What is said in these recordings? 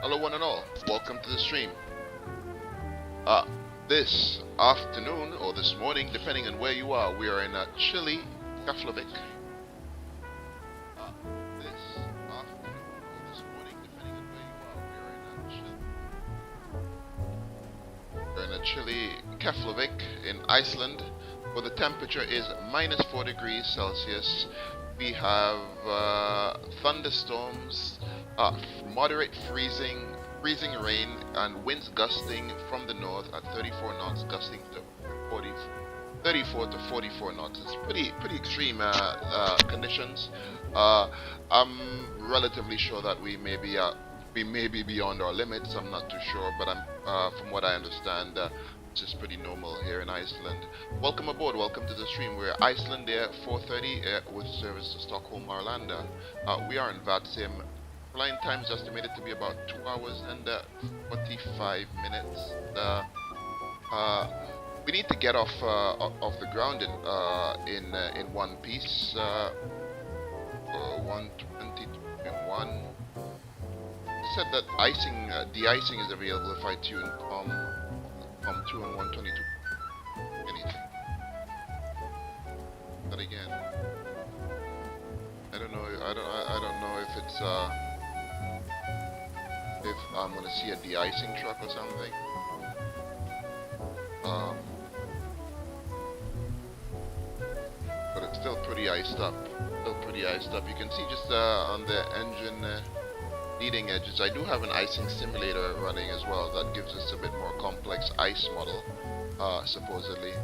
Hello one and all, welcome to the stream. Uh, this afternoon or this morning, depending on where you are, we are in chilly Keflavik. This afternoon or this morning, depending on where you are, we're in a chilly Keflavik in Iceland, where the temperature is -4 degrees Celsius. We have thunderstorms, moderate freezing rain, and winds gusting from the north at 34 knots, gusting to 34 to 44 knots. It's pretty extreme conditions. I'm relatively sure that we may be beyond our limits. I'm not too sure, but from what I understand, this is pretty normal here in Iceland. Welcome aboard, welcome to the stream. We're Iceland Air 430 with service to Stockholm, Arlanda. We are in VATSIM. Flying time is estimated to be about 2 hours and 45 minutes. We need to get off the ground in one piece. 120.1. Said that de-icing is available if I tune COM 2 and 122. Anything. But again, I don't know. I don't know if it's if I'm gonna see a de-icing truck or something. But it's still pretty iced up. You can see just on the engine leading edges. I do have an icing simulator running as well that gives us a bit more complex ice model, supposedly.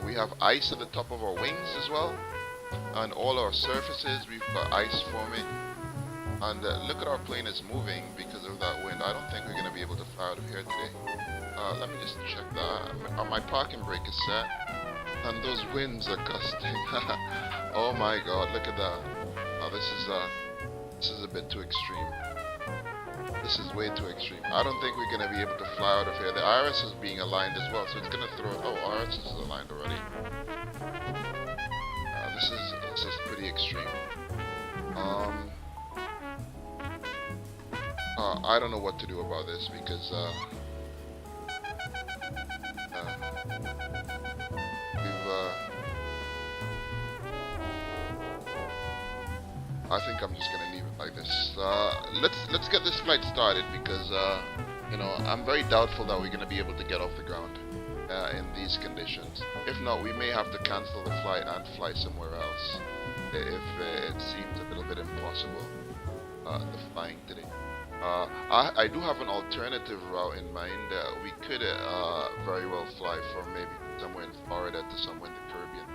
We have ice at the top of our wings as well, and all our surfaces we've got ice forming. And look at our plane is moving because of that wind. I don't think we're going to be able to fly out of here today. Let me just check that. My parking brake is set, and those winds are gusting. Oh my god, look at that. This is a bit too extreme. This is way too extreme. I don't think we're going to be able to fly out of here. The IRS is being aligned as well, so it's going to throw... Oh, IRS is aligned already. This is pretty extreme. I don't know what to do about this because I think I'm just gonna leave it like this. Let's get this flight started because you know, I'm very doubtful that we're gonna be able to get off the ground in these conditions. If not, we may have to cancel the flight and fly somewhere else if it seems a little bit impossible, the flying today. I do have an alternative route in mind. We could very well fly from maybe somewhere in Florida to somewhere in the Caribbean.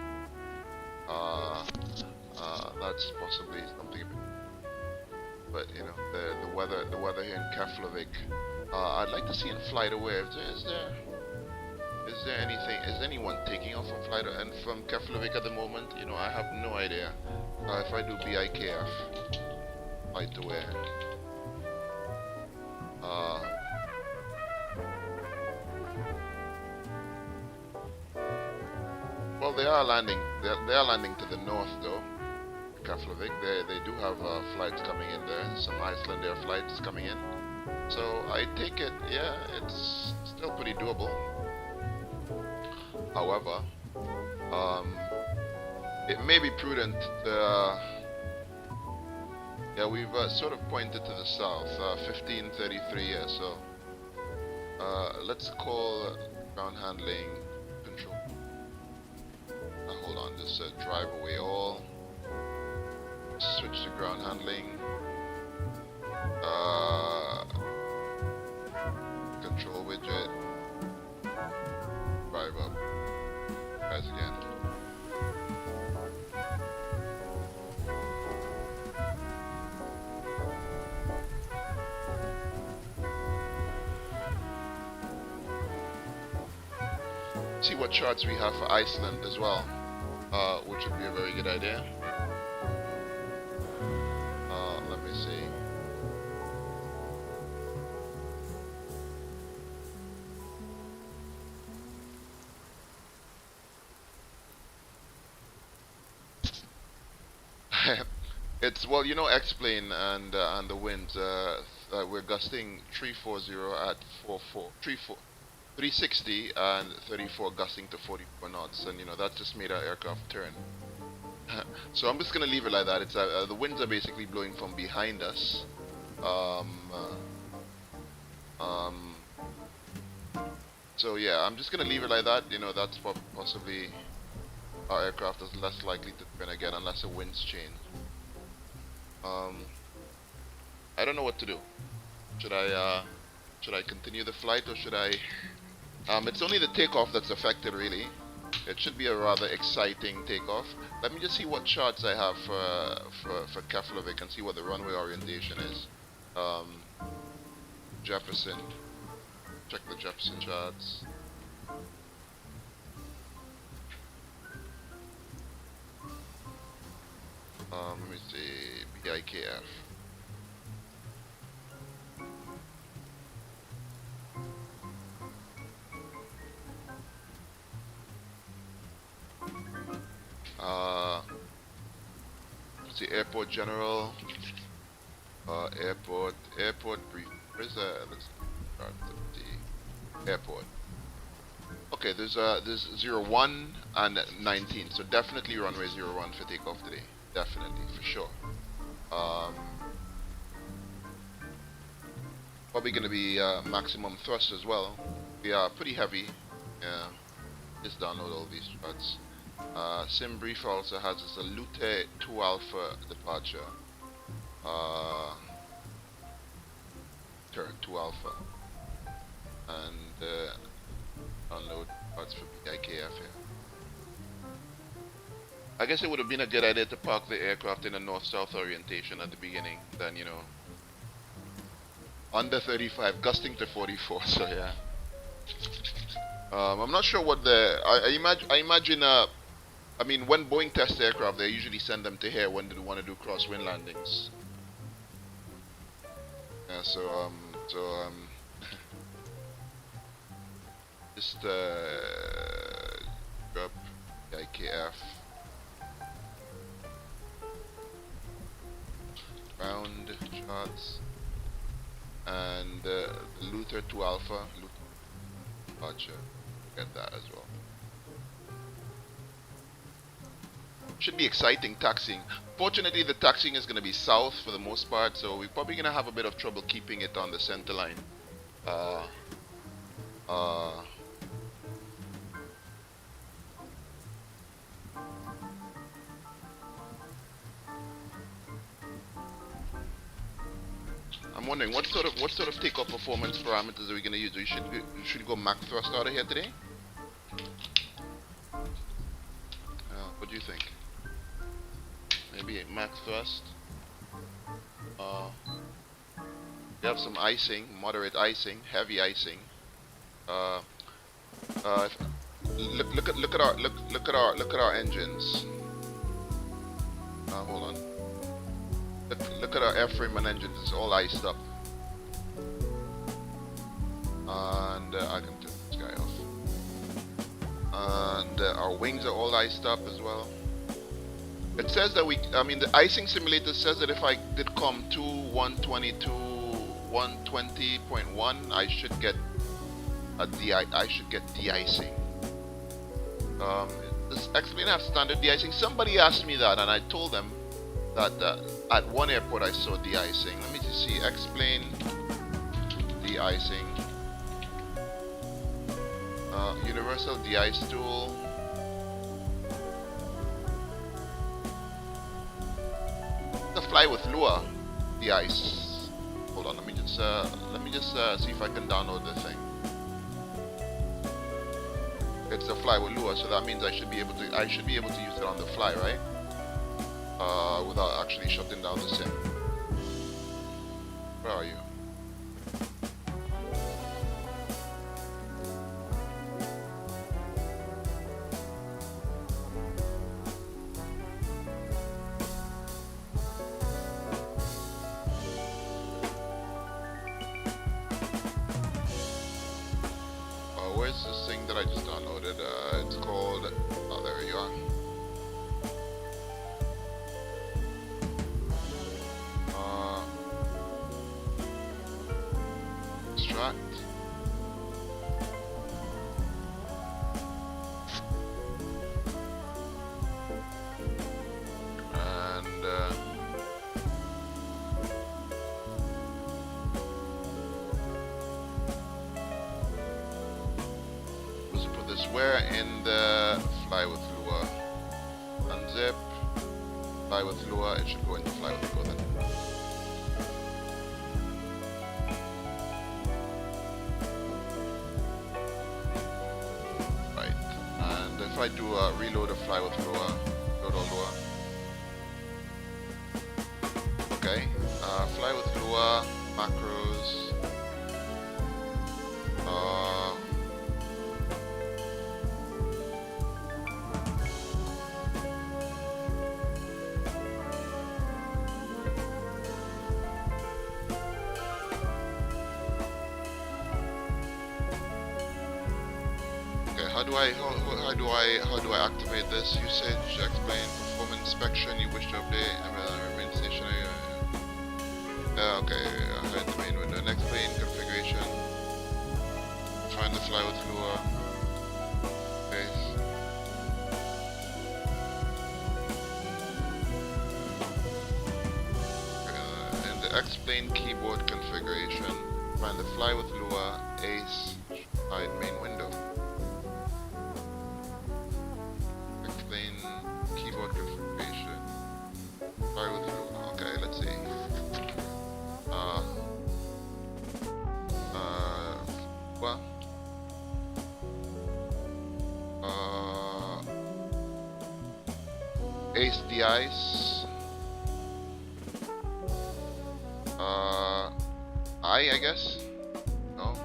That's possibly something a bit, but you know, the weather here in Keflavik. I'd like to see in flight away. Is there anything? Is anyone taking off from flight and from Keflavik at the moment? You know, I have no idea. If I do BIKF, flight away. Well, they are landing. They are landing to the north, though. Keflavik. They do have flights coming in there. Some Iceland Air flights coming in. So I take it. Yeah, it's still pretty doable. However, it may be prudent to. Yeah, we've sort of pointed to the south, 1533, yeah, so let's call ground handling control. Hold on, just drive away all, switch to ground handling, control widget, drive up, guys again. See what charts we have for Iceland as well, which would be a very good idea. Let me see. It's, well, you know, X-plane and the winds. We're gusting 340 at 360 and 34 gusting to 44 knots, and you know that just made our aircraft turn. So I'm just gonna leave it like that. It's the winds are basically blowing from behind us. Um, um, so yeah, I'm just gonna leave it like that. You know, that's possibly our aircraft is less likely to turn again unless the winds change. Um, I don't know what to do. Should I should I continue the flight, or should I? It's only the takeoff that's affected, really. It should be a rather exciting takeoff. Let me just see what charts I have for Keflavik and see what the runway orientation is. Um, Jefferson. Check the Jefferson charts. Let me see. BIKF. Let's see. Airport General. Airport brief. Where's let's start the airport. Okay, there's 01 and 19, so definitely runway 01 for takeoff today. Definitely, for sure. Probably gonna be maximum thrust as well. We are pretty heavy. Yeah, just download all these charts. Sim brief also has a Salute 2 Alpha departure. Turn 2 Alpha, and download parts for BIKF here. I guess it would have been a good idea to park the aircraft in a north-south orientation at the beginning, then, you know, under 35, gusting to 44, so yeah. I'm not sure what I imagine, I mean, when Boeing tests aircraft, they usually send them to here when they want to do crosswind landings. Yeah, so, just, drop IKF. Ground charts. And, Luther 2 Alpha. Departure. Get that as well. Should be exciting taxiing. Fortunately, the taxiing is going to be south for the most part, so we're probably going to have a bit of trouble keeping it on the center line. I'm wondering what sort of takeoff performance parameters are we going to use? Should we go Mach thrust out of here today? What do you think? Maybe Mach thrust. We have some icing, moderate icing, heavy icing. Look at our engines. Hold on. Look at our airframe and engines. It's all iced up. And I can turn this guy off. And our wings are all iced up as well. It says that the icing simulator says that if I did come to 122, 120.1, I should get de-icing. Does X-plane have standard de-icing? Somebody asked me that, and I told them that at one airport I saw de-icing. Let me just see. X-plane de-icing. Universal de-ice tool. The fly with Lua de-ice. Hold on. Let me just see if I can download the thing. It's the fly with Lua, so that means I should be able to use it on the fly, right? Without actually shutting down the sim. Where are you? Where's this thing that I just downloaded? It's called... Oh, there you are. where in the fly with lure? Unzip, fly with lure. It should go into fly with lure then. Right, and if I do reload a fly with lure, load or lure. Okay, fly with lure, macros. How do I activate this usage? Explain performance inspection. You wish to update remain stationary. Okay, hide the main window. Next plane configuration. Find the fly with lure. Base. In the X-plane keyboard configuration, find the fly with lure. Ace. Hide main window. Keyboard configuration. Fly with lure. Okay, let's see. What? Ace the ice. I guess. No.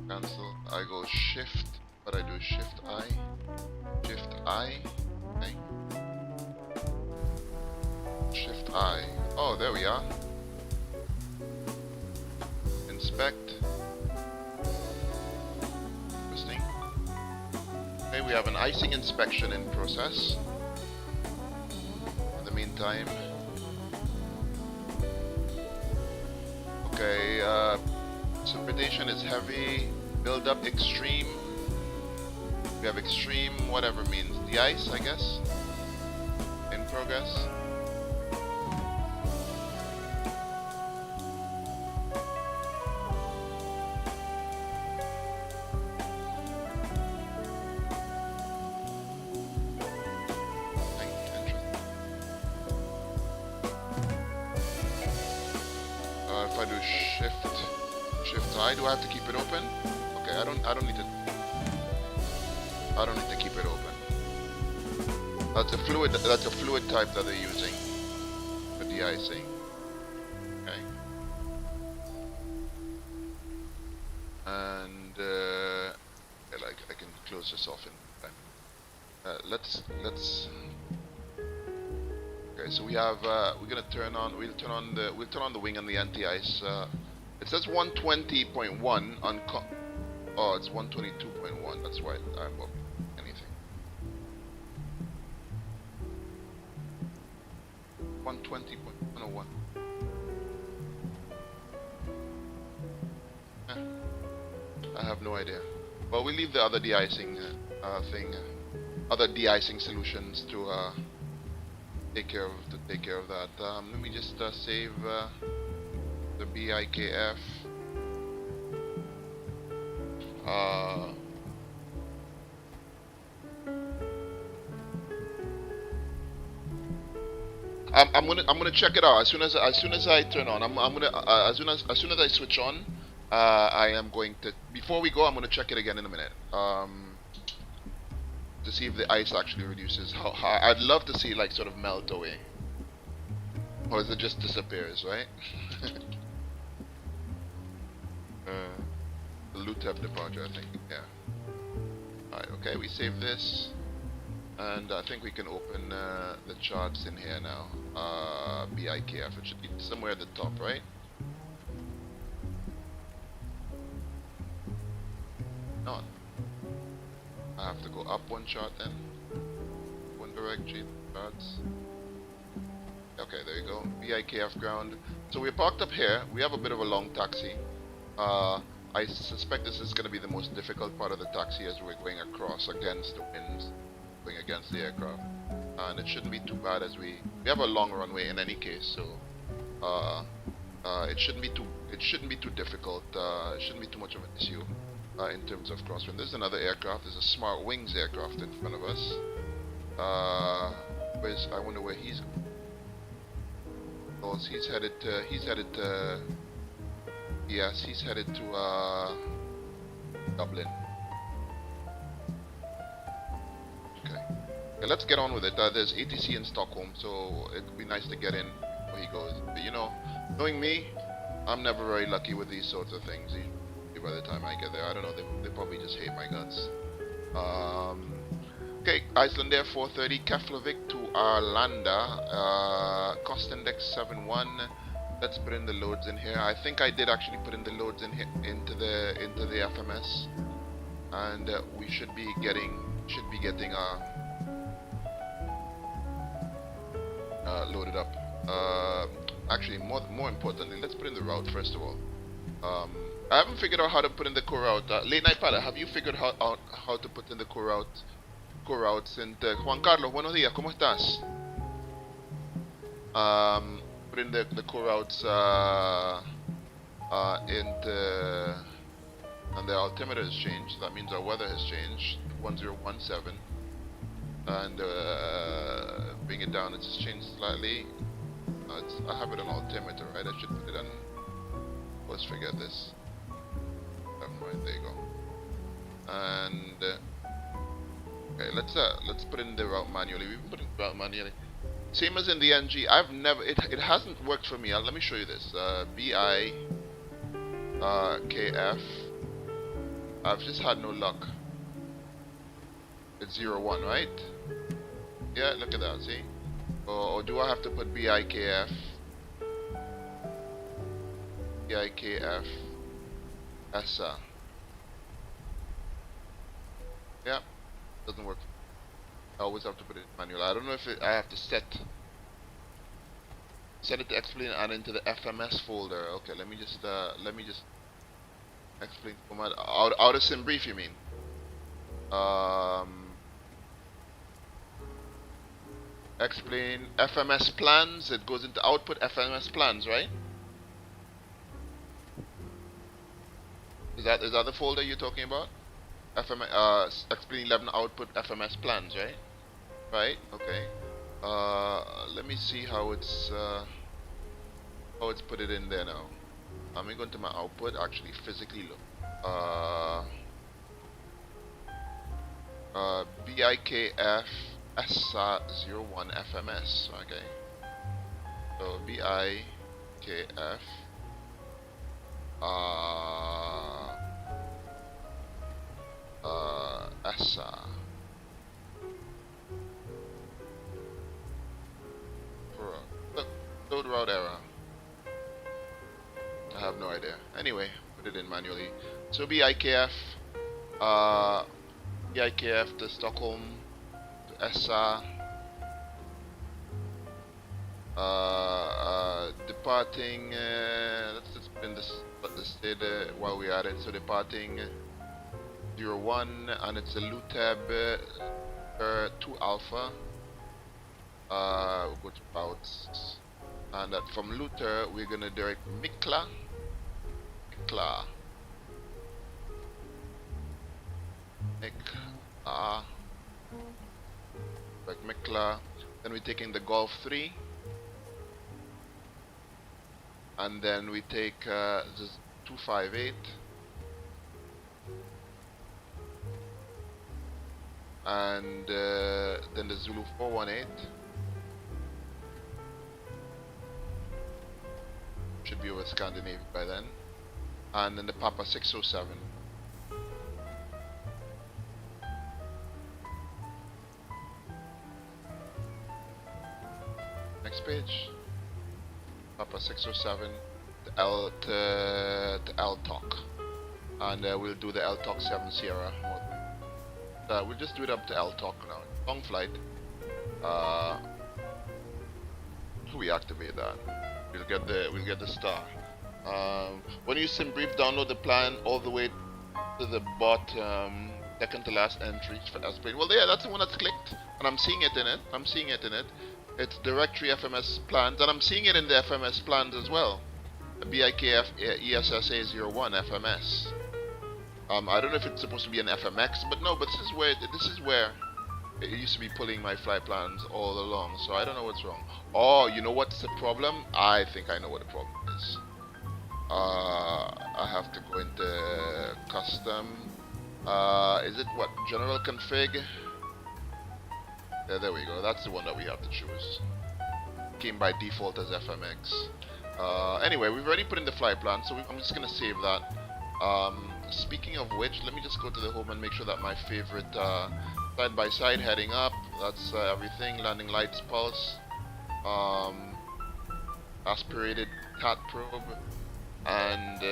Cancel. I go shift. But I do shift I. Shift I. Okay. Shift I. Oh, there we are. Inspect. Interesting. Okay, we have an icing inspection in process. In the meantime. Okay, precipitation is heavy. Build up extreme. We have extreme, whatever means. The ice, I guess. In progress. If I do shift I, do I have to keep it open? Okay, I don't need to keep it open. That's a fluid type that they're using for de-icing. Okay. And like I can close this off in time. Let's okay, so we have we'll turn on the wing and the anti-ice. It says 120.1 on oh, it's 122.1. That's why I'm up anything. 120.101. I have no idea. Well, we leave the other de-icing other de-icing solutions to take care of that. Let me just save the BIKF. I'm gonna check it out as soon as I turn on. I'm gonna as soon as I switch on. I am going to, before we go, I'm gonna check it again in a minute. To see if the ice actually reduces. How I'd love to see it like sort of melt away, or is it just disappears, right? The Lutep departure, I think. Yeah. Alright, okay, we save this. And I think we can open the charts in here now. BIKF, it should be somewhere at the top, right? Not. I have to go up one chart then. One direct G charts. Okay, there you go. BIKF ground. So we're parked up here. We have a bit of a long taxi. I suspect this is going to be the most difficult part of the taxi as we're going across against the winds, going against the aircraft. And it shouldn't be too bad as we have a long runway in any case, so it shouldn't be too it shouldn't be too difficult. It shouldn't be too much of an issue in terms of crosswind. There's another aircraft. There's a Smart Wings aircraft in front of us. I wonder where he's going. Oh, he's headed to, yes, he's headed to Dublin. Okay, let's get on with it. There's ATC in Stockholm, so it'd be nice to get in where he goes. But you know, knowing me, I'm never very lucky with these sorts of things. By the time I get there, I don't know, they probably just hate my guts. Okay, Iceland Air 430, Keflavik to Arlanda, cost index 71. Let's put in the loads in here. I think I did actually put in the loads in here into the FMS, and we should be getting loaded up. Actually, more importantly, let's put in the route first of all. I haven't figured out how to put in the core route. Late Night Pilot, have you figured out how to put in the core route? And Juan Carlos, buenos días, ¿cómo estás? Put in the core routes and the altimeter has changed. That means our weather has changed. 1017, and bring it down. It's just changed slightly. I have it on altimeter, right? I should put it on. Let's forget this. Right, there you go. And okay, let's put in the route manually. We've been putting the route manually. Same as in the NG. I've never it hasn't worked for me. Let me show you this. BIKF. I've just had no luck. It's 01, right? Yeah, look at that. See? Or do I have to put BIKF? BIKF. ESA. Yeah, doesn't work. I always have to put it manual. I don't know if I have to set it to explain and into the FMS folder. Okay, let me just explain format out of sim brief. You mean? Explain FMS plans. It goes into output FMS plans, right? Is that the folder you're talking about? Explain 11 output FMS plans, right? Right. Okay. Let me see how it's put it in there now. I'm going to go into my output. Actually, physically look. BIKF ESA 01 FMS. Okay. So BIKF. ESA. Load route error. I have no idea. Anyway, put it in manually. So BIKF to Stockholm to ESA. Departing. Let's just put in this data while we're at it. So departing 01, and it's a LUTEB 2 alpha. We'll go to routes, and from Luther we're gonna direct Mikla. Like Mikla. Then we're taking the Golf 3, and then we take this 258, and then the Zulu 418. Should be over Scandinavia by then, and then the Papa 607. Next page. Papa 607 to L Talk, and we'll do the L Talk 7 Sierra. We'll just do it up to L Talk now. Long flight. We activate that. We'll get the star. When you sim brief, download the plan all the way to the bottom, second to last entry for Aspirate. Well, yeah, that's the one that's clicked, and I'm seeing it in it. It's directory FMS plans, and I'm seeing it in the FMS plans as well. BIKF ESSA01 FMS. I don't know if it's supposed to be an FMX, but no. But this is where it used to be pulling my flight plans all along. So I don't know what's wrong. Oh, you know what's the problem? I think I know what the problem is. I have to go into custom. Is it what? General config? Yeah, there we go. That's the one that we have to choose. Came by default as FMX. Anyway, we've already put in the flight plan, so I'm just gonna save that. Speaking of which, let me just go to the home and make sure that my favorite side by side heading up. That's everything. Landing lights, pulse, aspirated cat probe, and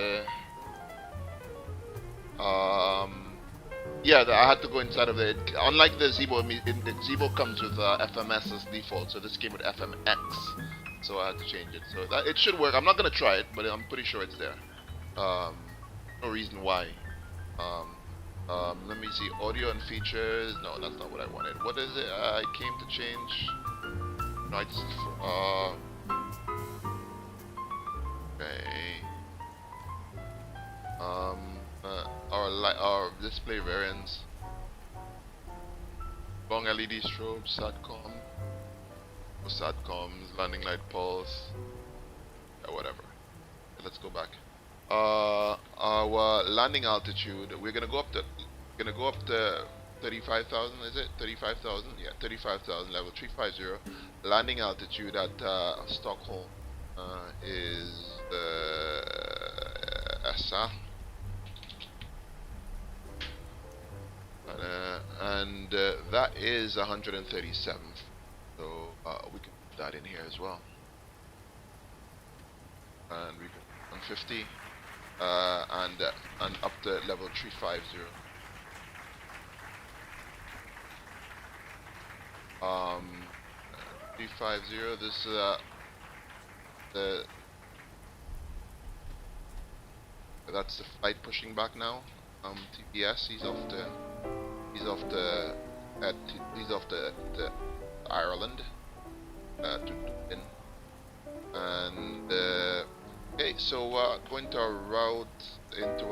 yeah, I had to go inside of it. Unlike the Zibo, the Zibo comes with FMS as default, so this came with FMX, so I had to change it. So that, it should work. I'm not gonna try it, but I'm pretty sure it's there. No reason why. Let me see, audio and features. No, that's not what I wanted. What is it? I came to change. No, I just okay. Our display variants. Long LED strobe, SATCOM. No SATCOMs, landing light pulse. Yeah, whatever. Let's go back. Our landing altitude. We're gonna go up to 35,000. Is it 35,000? Yeah, 35,000. Level 350. Landing altitude at Stockholm is ESA. And that is 137th. So we can put that in here as well. And we can 150. And up to level 350. 350. This that's the flight pushing back now. TPS. He's off the Ireland to in. And okay, so going to our route into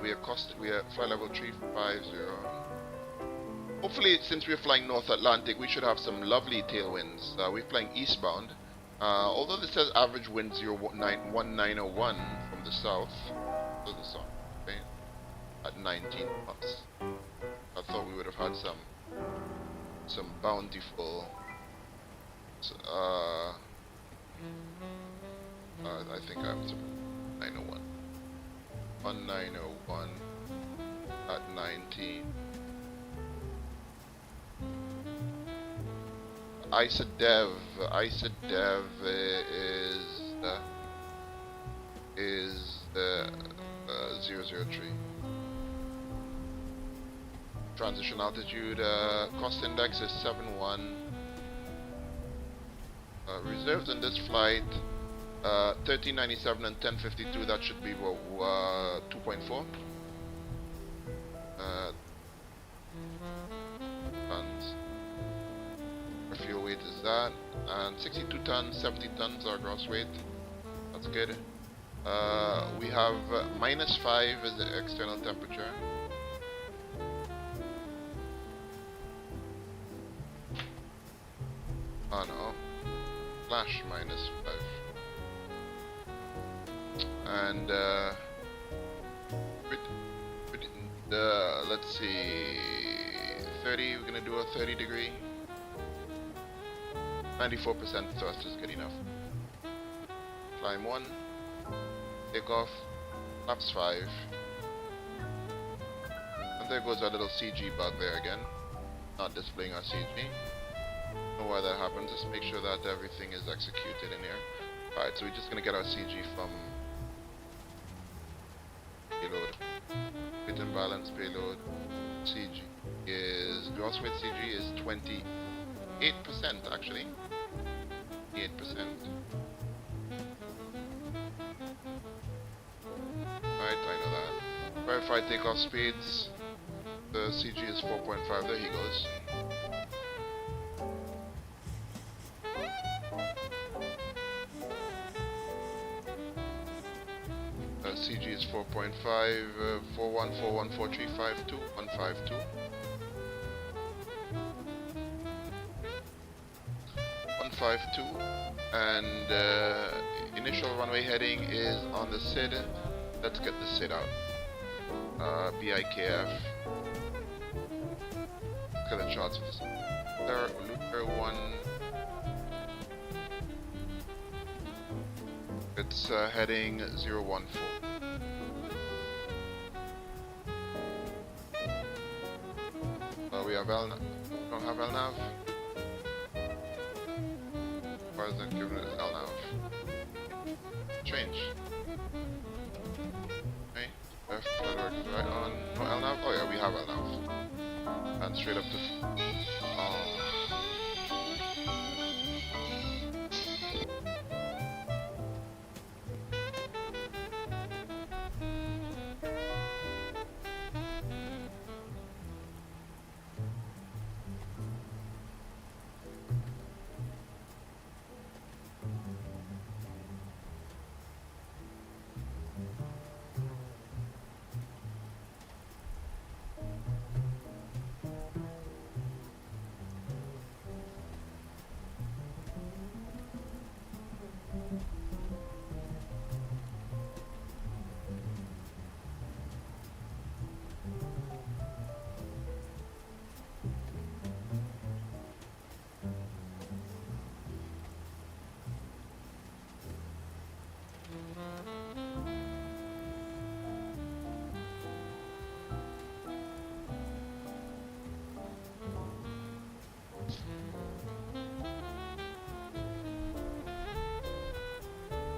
we are flight level 350. Hopefully, since we're flying North Atlantic, we should have some lovely tailwinds. We're flying eastbound. Although this says average wind 1901 from the south to the south, okay, at 19 knots. I thought we would have had some bountiful. I think I'm 901. 1901 at 19. ISADEV is 003. Transition altitude, cost index is 71. Reserves in this flight, 1397 and 1052. That should be 2.4. Tons. Our fuel weight is that, and 62 tons, 70 tons our gross weight. That's good. We have -5 as the external temperature. Oh no, flash -5. And let's see, 30. We're gonna do a 30 degree. 94% thrust is good enough. Climb 1. Take off. Flaps 5. And there goes our little CG bug there again. Not displaying our CG. Don't know why that happens. Just make sure that everything is executed in here. Alright, so we're just gonna get our CG from payload. Fit and balance payload. CG is gross weight CG is 28% actually. 8%. Right, I know that. Verify takeoff speeds. The CG is 4.5. There he goes. CG is 4.5, 41414352 152. 152, and initial runway heading is on the SID. Let's get the SID out. BIKF. Look at the shots of this. Looper 1. It's heading 014. We have LNAV. Don't have LNAV. Why is that giving us LNAV? Change. Okay. Left, right on. No LNAV? Oh yeah, we have LNAV. And straight up to. Oh.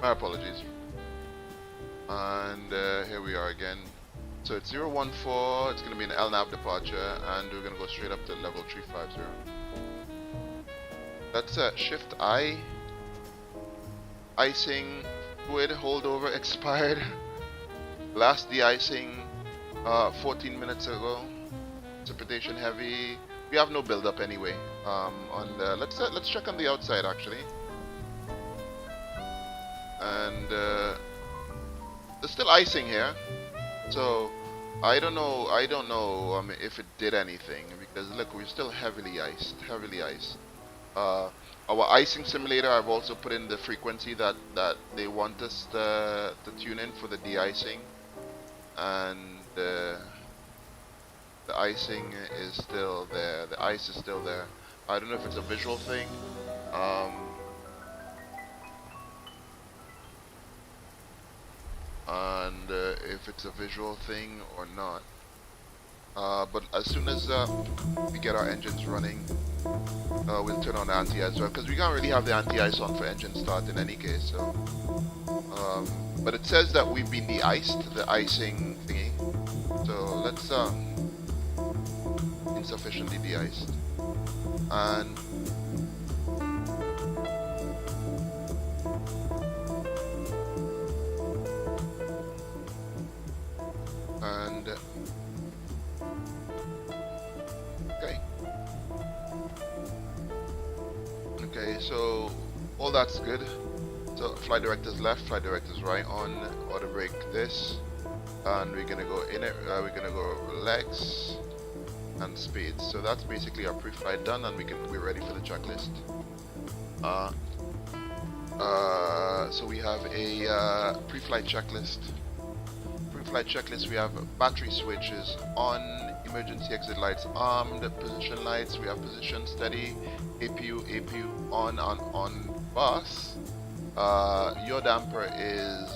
My apologies. And here we are again. So it's 014, it's going to be an LNAV departure, and we're going to go straight up to level 350. That's Shift I. Icing, fluid, holdover, expired. Last de-icing 14 minutes ago. Precipitation heavy. We have no build-up anyway. Let's check on the outside actually. And there's still icing here, so I don't know if it did anything, because look, we're still heavily iced. Our icing simulator, I've also put in the frequency that they want us to tune in for the de-icing, and the icing is still there. The ice is still there. I don't know if it's a visual thing. And if it's a visual thing or not. But as soon as we get our engines running, we'll turn on the anti-ice, because we can't really have the anti-ice on for engine start in any case. So, but it says that we've been de-iced, the icing thingy. So let's insufficiently de-iced, and okay, so all that's good. So flight director's left, flight director's right on, auto brake this, and we're gonna go in it. We're gonna go legs and speed. So that's basically our pre-flight done, and we're ready for the checklist. So we have a pre-flight checklist. Pre-flight checklist. We have battery switches on, emergency exit lights armed, position lights. We have position steady, APU on bus. Yaw damper is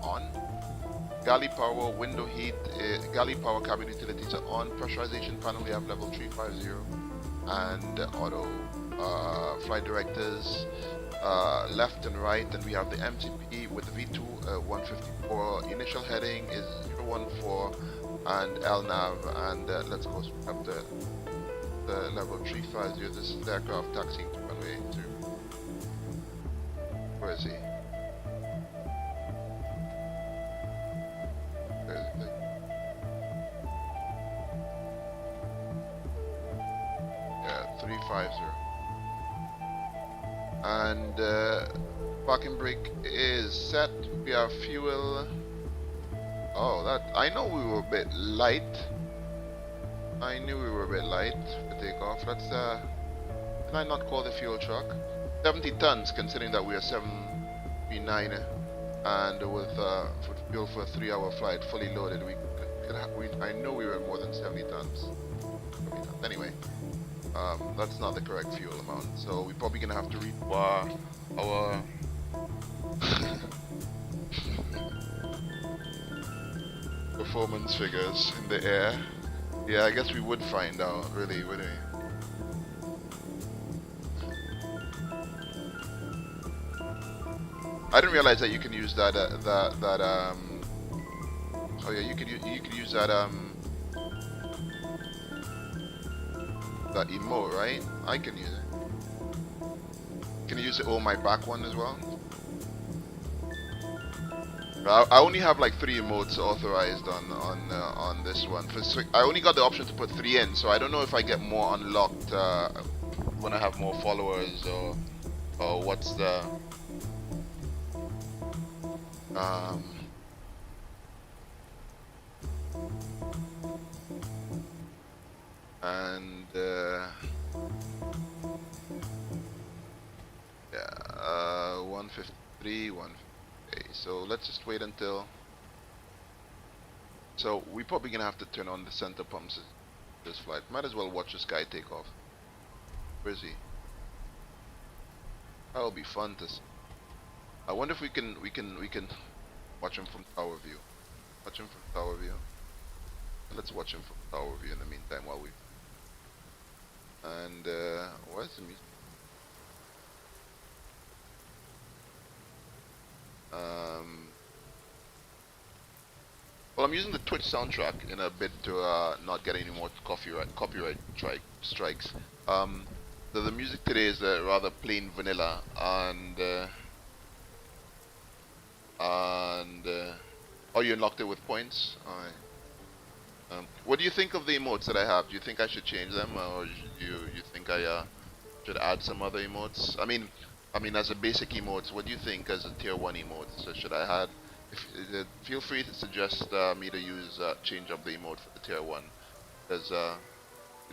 on. Galley power, window heat, galley power, cabin utilities are on. Pressurization panel, we have level 350, and auto. Flight directors, left and right, and we have the MCP with the V2 154. Initial heading is 014 and LNAV, and let's go up the level 350. This is the aircraft taxiing to runway 2. Where is he? Yeah, 350. And parking brake is set. We have fuel Oh, that I know we were a bit light. I knew we were a bit light for takeoff. Did I not call the fuel truck? 70 tons, considering that we are 739, and with fuel for a 3-hour flight, fully loaded, I know we were more than 70 tons. Anyway, that's not the correct fuel amount, so we're probably gonna have to read our performance figures in the air. Yeah, I guess we would find out, really, wouldn't we? I didn't realize that you can use that oh yeah, you could use that that emote, right? I can use it. Can you use the oh my back one as well? I only have like 3 emotes authorized on this one. I only got the option to put 3 in, so I don't know if I get more unlocked when I have more followers, or what's the and yeah, 153, 1. Okay, so let's just wait until. So we're probably gonna have to turn on the center pumps this flight. Might as well watch this guy take off. Where is he? That'll be fun to see. I wonder if we can watch him from tower view. Watch him from tower view. Let's watch him from tower view in the meantime while we. And where's the music? Well, I'm using the Twitch soundtrack in a bid to not get any more copyright strikes. The music today is rather plain vanilla, and oh, you unlocked it with points. Alright. What do you think of the emotes that I have? Do you think I should change them, or you think I should add some other emotes? I mean, as a basic emotes, what do you think as a tier 1 emote? So should I add? Feel free to suggest me to use change up the emote for the tier 1. Does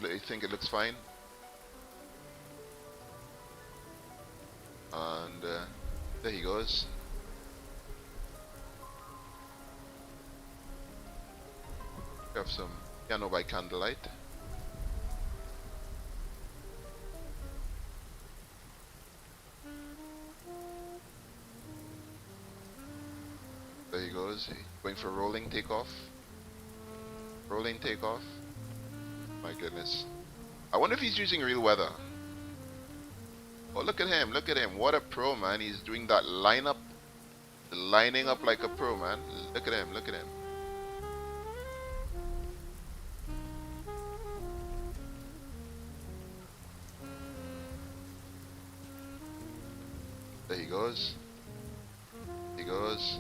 you think it looks fine? And there he goes. We have some piano by candlelight. There he goes. Going for rolling takeoff. Rolling takeoff. My goodness. I wonder if he's using real weather. Oh, look at him. Look at him. What a pro, man. He's doing that lineup. Lining up like a pro, man. Look at him. Look at him. There he goes. He goes.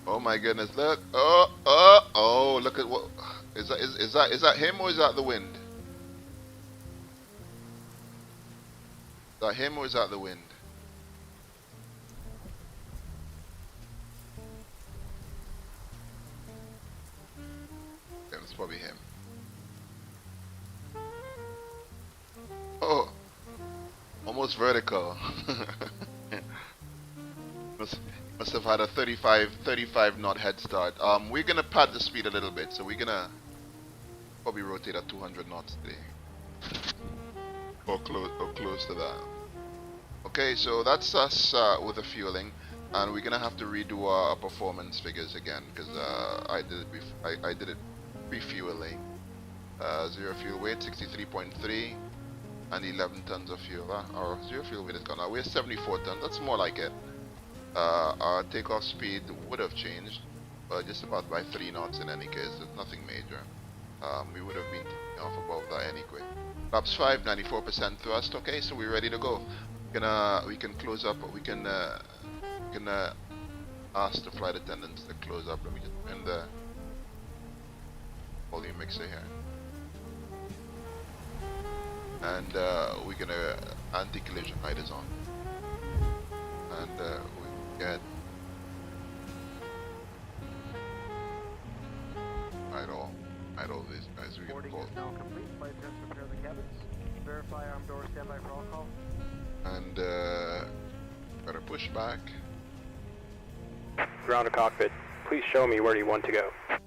Oh my goodness, look. Oh, look at what is that him, or is that the wind? Is that him, or is that the wind? Yeah, it's probably him. Oh, almost vertical. Must have had a 35 knot head start. We're gonna pad the speed a little bit, so we're gonna probably rotate at 200 knots today, or close to that. Okay, so that's us with the fueling, and we're gonna have to redo our performance figures again, because I did it refueling. 0 fuel weight 63.3 and 11 tons of fuel. Our 0 fuel weight is gone. Now we're 74 tons. That's more like it. Our takeoff speed would have changed, but just about by 3 knots in any case. There's nothing major. We would have been taking off above that anyway. Flaps 5, 94% thrust. Okay, so we're ready to go. We can close up. We can ask the flight attendants to close up. Let me just turn the volume mixer here, and we're gonna anti-collision light is on, and we get pull. Now complete. Flight attendants prepare the cabins. Verify arm door standby for all call. And better push back. Ground to cockpit. Please show me where you want to go. Is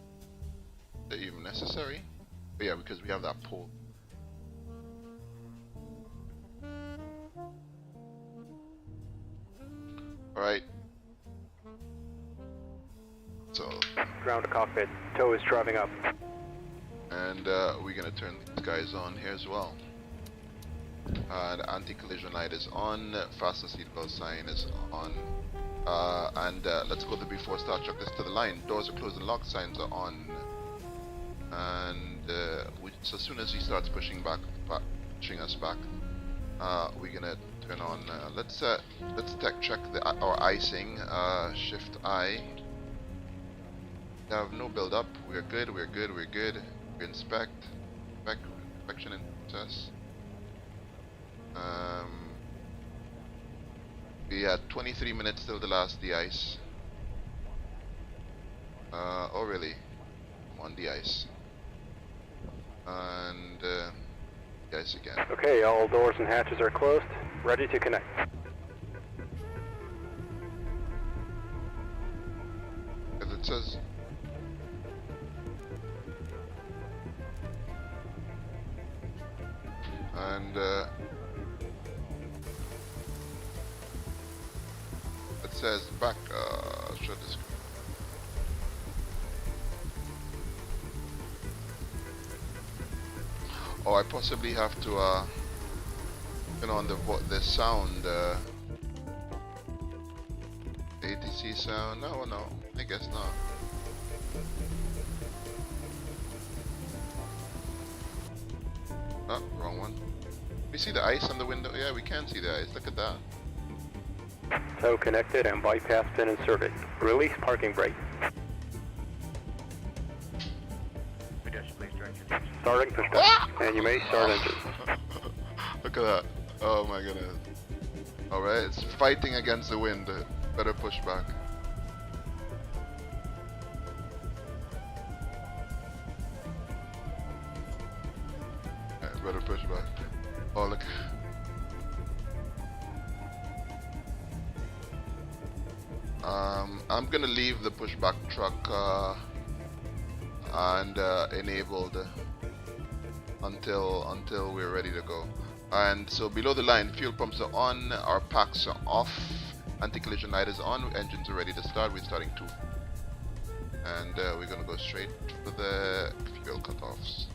that even necessary? But yeah, because we have that pull. Alright. So. Ground to cockpit. Tow is driving up. And we're gonna turn these guys on here as well. The anti-collision light is on, fasten seatbelt sign is on. Let's go to before start, chuck this to the line. Doors are closed and locked, signs are on. And so as soon as he starts pushing us back, we're gonna turn on. Let's tech check our icing. Shift I. We have no build up. We're good. We inspect. Inspection in process. We had 23 minutes till the last de-ice. Oh really? I'm on de-ice. And de-ice again. Okay, all doors and hatches are closed. Ready to connect. As it says. And it says back, show this. Oh, I possibly have to turn on the sound, ATC sound. No, I guess not. Oh, wrong one. We see the ice on the window. Yeah, we can see the ice. Look at that. Tow connected and bypass pin inserted. Release parking brake. Starting push back. And you may start engine. Look at that. Oh my goodness. Alright, it's fighting against the wind. Better push back. Better push back. Oh look. I'm gonna leave the pushback truck and enabled until we're ready to go. And so below the line, fuel pumps are on, our packs are off, anti-collision light is on, engines are ready to start. We're starting 2. And we're gonna go straight for the fuel cutoffs.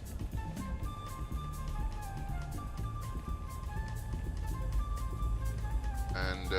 And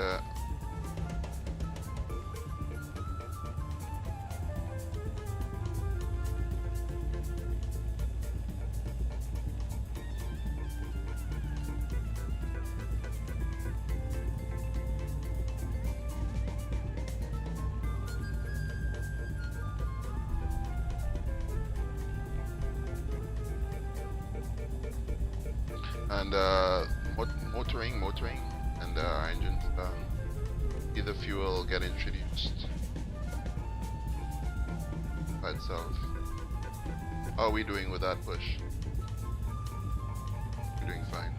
motoring, and our engines, either fuel get introduced by itself. How are we doing with that push? We're doing fine.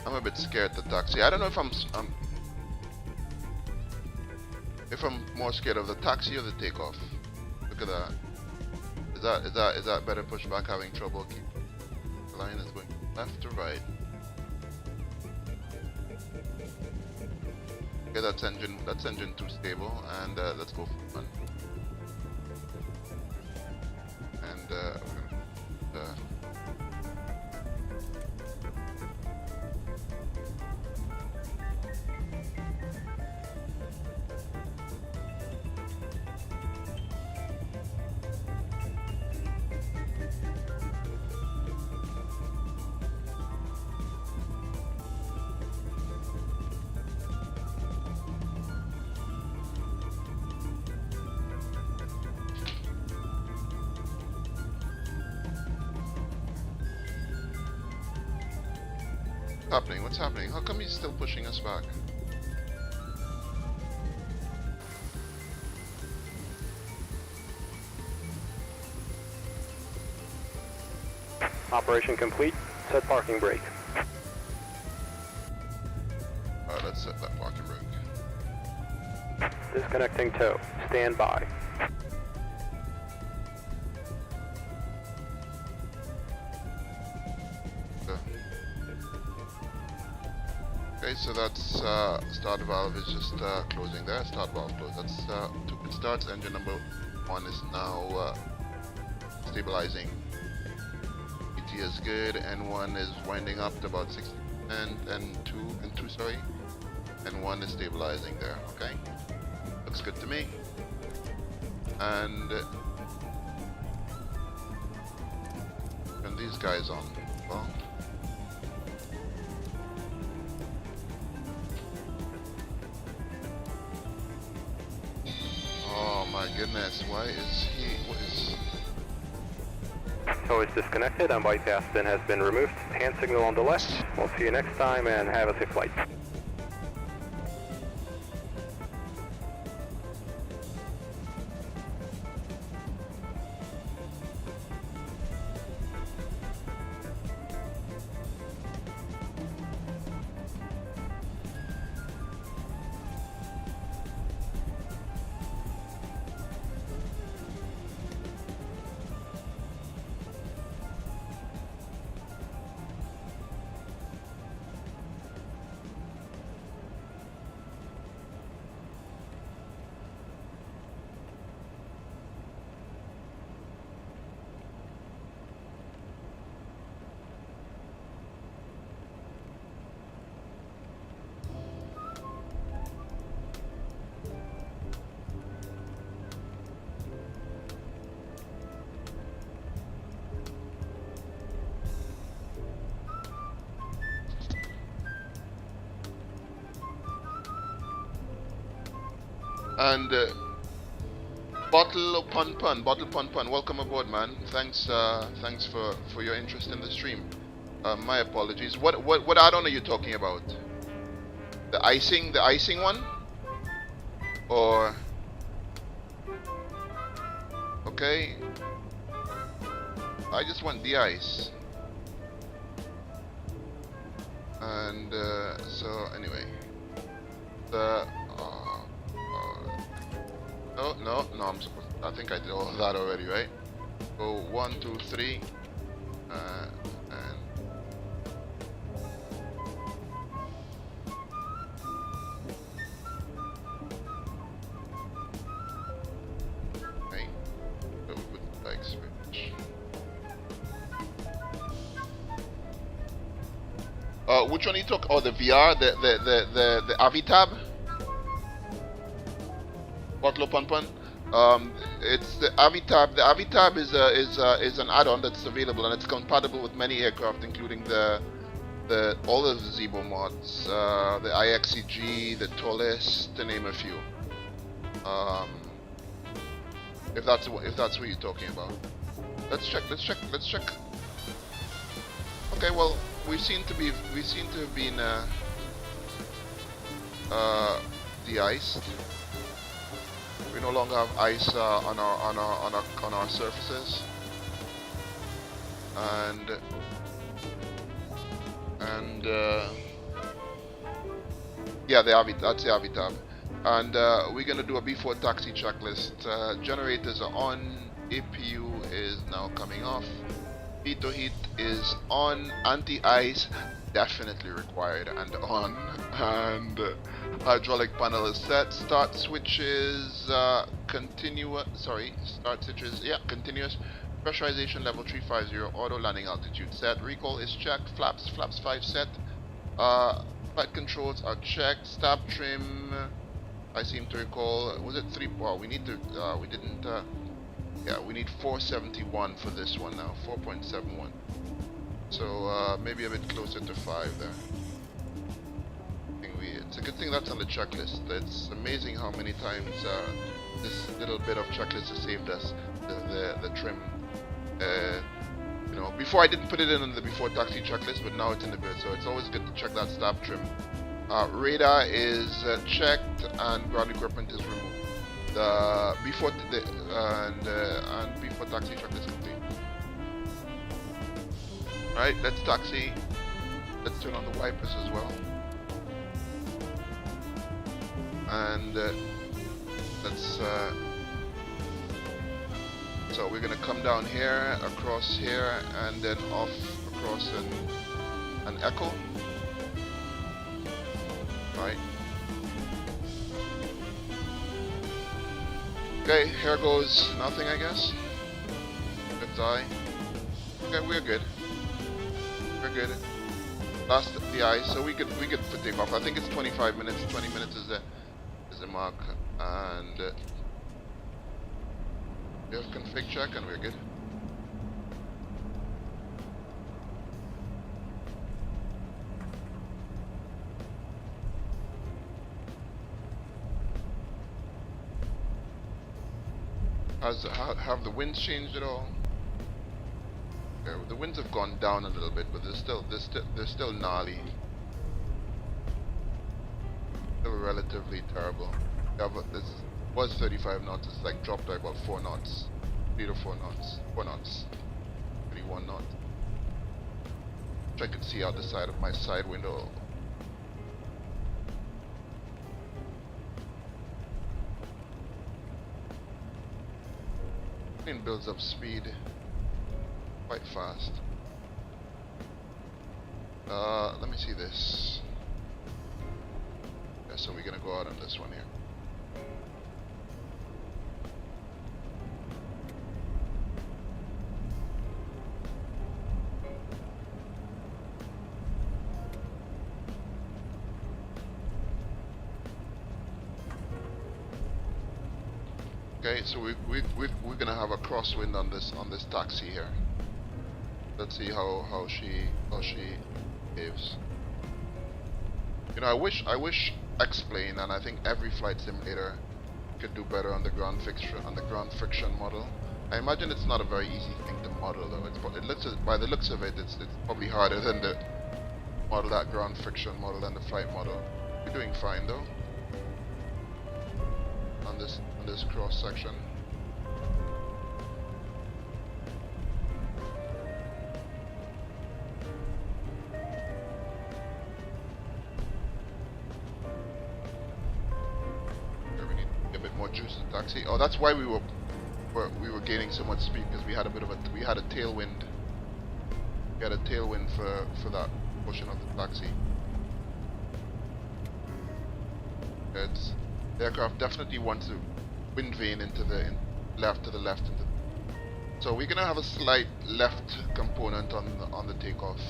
I'm a bit scared to taxi. I don't know if I'm more scared of the taxi or the takeoff. Look at that. Is that better pushback? Having trouble keep the line is going left to right. Okay, that's engine 2 stable, and let's go for 1. And we're gonna happening? What's happening? How come he's still pushing us back? Operation complete. Set parking brake. Alright, let's set that parking brake. Disconnecting tow. Stand by. Okay, so that's start valve is just closing there. Start valve closed. That's it starts. Engine number 1 is now stabilizing. ET is good. N1 is winding up to about 60%. N2, sorry. N1 is stabilizing there. Okay, looks good to me. And turn these guys on. Well. Oh my goodness, why is he, what is... Tow is disconnected and bypass pin has been removed. Hand signal on the left. We'll see you next time and have a safe flight. And Bottle Pun Pun, welcome aboard, man. Thanks for your interest in the stream. My apologies. What add-on are you talking about? The icing one? Or okay. I just want the ice. And so anyway. The no, I'm supposed. I think I did all of that already, right? So 1, 2, 3, and okay. So we put the bike switch. Which one you took? Oh, the VR, the AVI tab. Bottle Pun Pun. It's the AVI tab. The AVI tab is an add-on that's available and it's compatible with many aircraft, including all of the Zebo mods, the IXCG, the Tallest, to name a few. If that's what you're talking about. Let's check. Okay, well, we seem to have been de-iced. We no longer have ice on our surfaces, and yeah, that's the AVI tab, and we're gonna do a B4 taxi checklist. Generators are on, APU is now coming off, Pitot heat is on, anti-ice definitely required and on, and hydraulic panel is set. Start switches continuous. Pressurization level 350, auto landing altitude set. Recall is checked. Flaps 5 set. Flight controls are checked. Stab trim, I seem to recall, was it 3? Well, we need to we didn't we need 471 for this one now. 4.71. So maybe a bit closer to 5 there. It's a good thing that's on the checklist. It's amazing how many times this little bit of checklist has saved us the trim. know, before I didn't put it in the before taxi checklist, but now it's in the bid, so it's always good to check that stab trim. Radar is checked and ground equipment is removed. The before and before taxi checklist complete. All right, let's taxi. Let's turn on the wipers as well, and let's. So we're gonna come down here, across here, and then off across an echo. Right. Okay, here goes nothing, I guess. Good eye. Okay, we're good. We're good. Last the eye, so we could put take off. I think it's 25 minutes. 20 minutes is the mark, and we have config check, and we're good. Have the winds changed at all? Okay, the winds have gone down a little bit, but they're still gnarly. Still relatively terrible. Yeah, but this was 35 knots. It's like dropped by about 4 knots, 3 to 4 knots, 4 knots, 31 knots. Which I could see out the side of my side window. Plane builds up speed quite fast. Let me see this. Yeah, so we're gonna go out on this one here. Okay, so we're gonna have a crosswind on this taxi here. Let's see how she behaves. You know, I wish X-Plane, and I think every flight simulator could do better on the ground friction model. I imagine it's not a very easy thing to model, though. It looks, by the looks of it, it's probably harder than the model that ground friction model than the flight model. We're doing fine though on this cross section. Juice in taxi. Oh, that's why we were gaining so much speed, because we had a tailwind. We had a tailwind for that portion of the taxi. It's, the aircraft definitely wants to wind vane into the left. So we're gonna have a slight left component on the takeoff.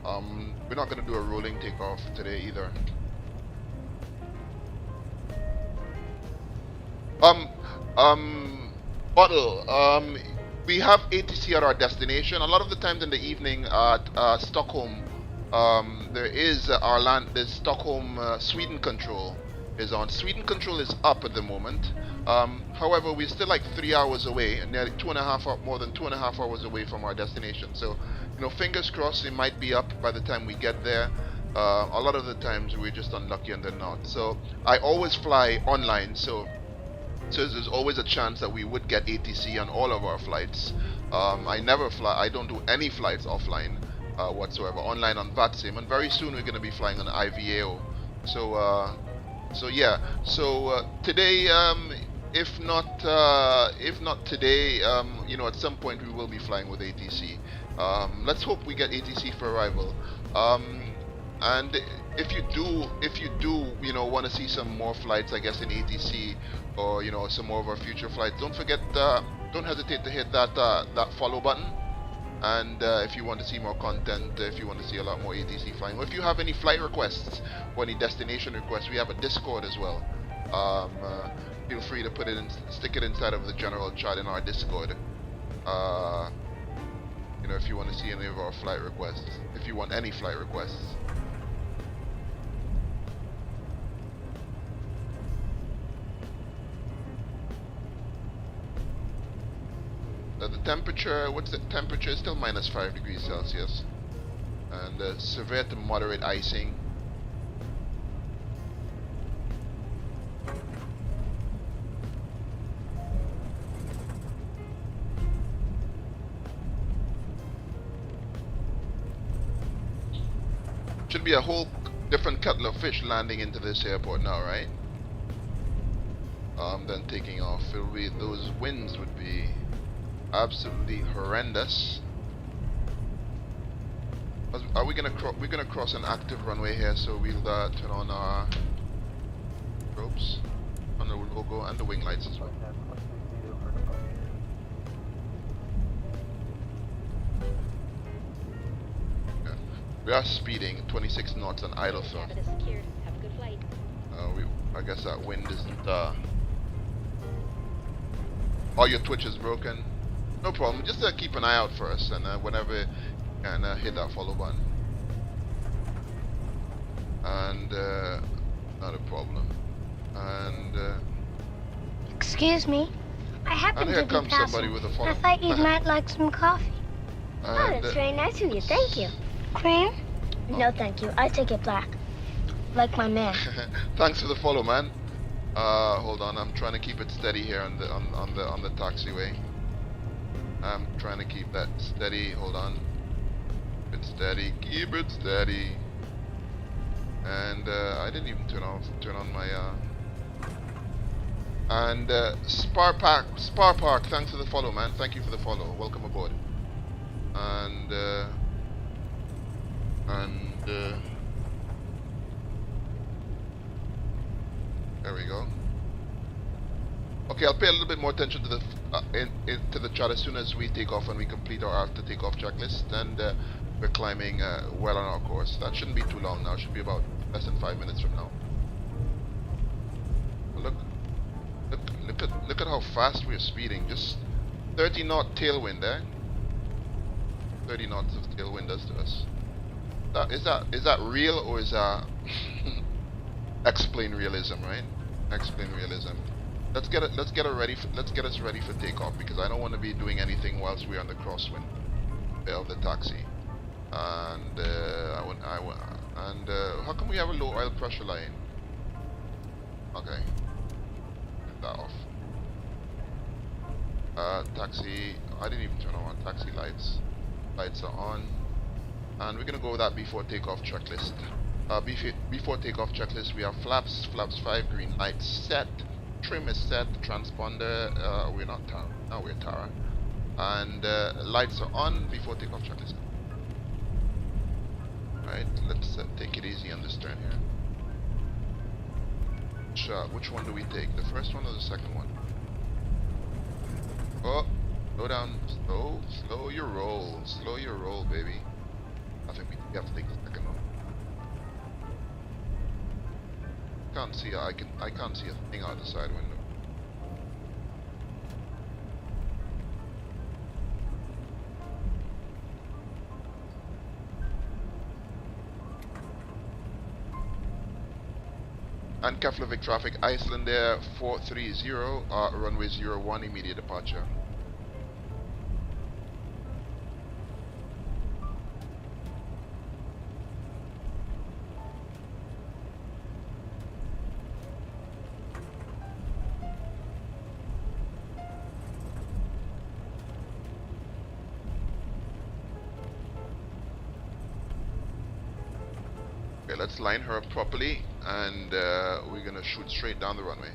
We're not gonna do a rolling takeoff today either. Bottle. We have ATC at our destination. A lot of the times in the evening at Stockholm, there is there's Stockholm Sweden control is on. Sweden control is up at the moment. However, we're still like 3 hours away, and nearly more than 2.5 hours away from our destination. So, you know, fingers crossed it might be up by the time we get there. A lot of the times we're just unlucky and they're not. So I always fly online, so there's always a chance that we would get ATC on all of our flights. I don't do any flights offline whatsoever, online on VATSIM, and very soon we're going to be flying on IVAO. So yeah, today, if not today, you know, at some point we will be flying with ATC. Let's hope we get ATC for arrival. And if you do, you know, want to see some more flights, I guess, in ATC, or, you know, some more of our future flights, don't hesitate to hit that follow button. And if you want to see more content, if you want to see a lot more ATC flying, or if you have any flight requests or any destination requests, we have a Discord as well. Feel free to stick it inside of the general chat in our Discord. You know, if you want to see any of our flight requests, if you want any flight requests. The temperature, what's the temperature? Is still minus 5 degrees Celsius. And severe to moderate icing. Should be a whole different kettle of fish landing into this airport now, right? Then taking off. It'll be, those winds would be absolutely horrendous. Are we gonna we're gonna cross an active runway here, so we'll turn on our ropes on the logo and the wing lights as well. Yeah. We are speeding 26 knots on idle thrust. Cabin is secured. Have a good flight. I guess that wind isn't. Oh, your twitch is broken. No problem. Just keep an eye out for us, and whenever you can hit that follow button. And not a problem. And Excuse me. I happen and to here be comes passing. somebody with a follow. I thought you might like some coffee. Oh, And, that's very nice of you. Thank you. Cream? No, thank you. I take it black. Like my man. thanks for the follow, man. Hold on. I'm trying to keep it steady here on the taxiway. I'm trying to keep that steady. Hold on. Keep it steady. Keep it steady. And I didn't even turn on my and Spar Park, thanks for the follow, man. Thank you for the follow. Welcome aboard. And there we go. Okay, I'll pay a little bit more attention to the to the chat as soon as we take off and we complete our after takeoff checklist, and we're climbing well on our course. That shouldn't be too long now. It should be about less than 5 minutes from now. Look at how fast we're speeding. Just 30 knot tailwind there. 30 knots of tailwind does to us. Is that real, or is that explain realism, right? Explain realism. Let's get us ready for takeoff, because I don't want to be doing anything whilst we're on the crosswind of the taxi. And how come we have a low oil pressure line? Okay, get that off. Taxi. I didn't even turn on taxi lights. Lights are on, and we're gonna go with that before takeoff checklist. Before takeoff checklist, we have flaps 5, green lights set, trim is set, transponder, we're not Tara, now we're Tara, and lights are on before takeoff checklist. Right, let's take it easy on this turn here. Which one do we take, the first one or the second one? Oh, slow down, slow your roll, baby. I think we have to take the second one. I can't see a thing out the side window. And Keflavik traffic, Iceland Air 430, runway 01, immediate departure. Okay, let's line her up properly, and we're gonna shoot straight down the runway.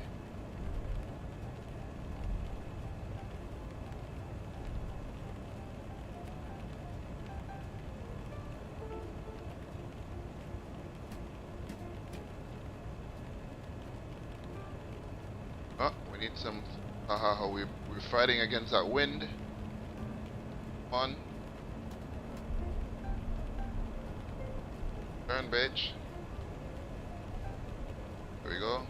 Oh, we need some. We're fighting against that wind. Come on. Turn, bitch. There we go.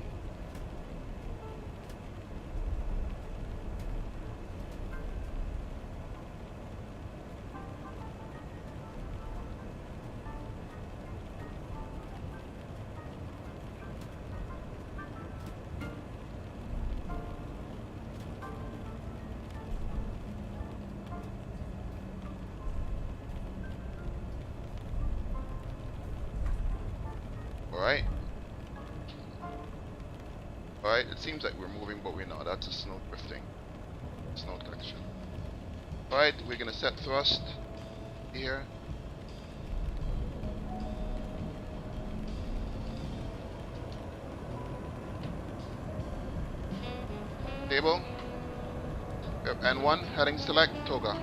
Alright, it seems like we're moving, but we're not. That's a snow drifting. Snow texture. Alright, we're gonna set thrust here. Table. Yep, N1, heading select, Toga.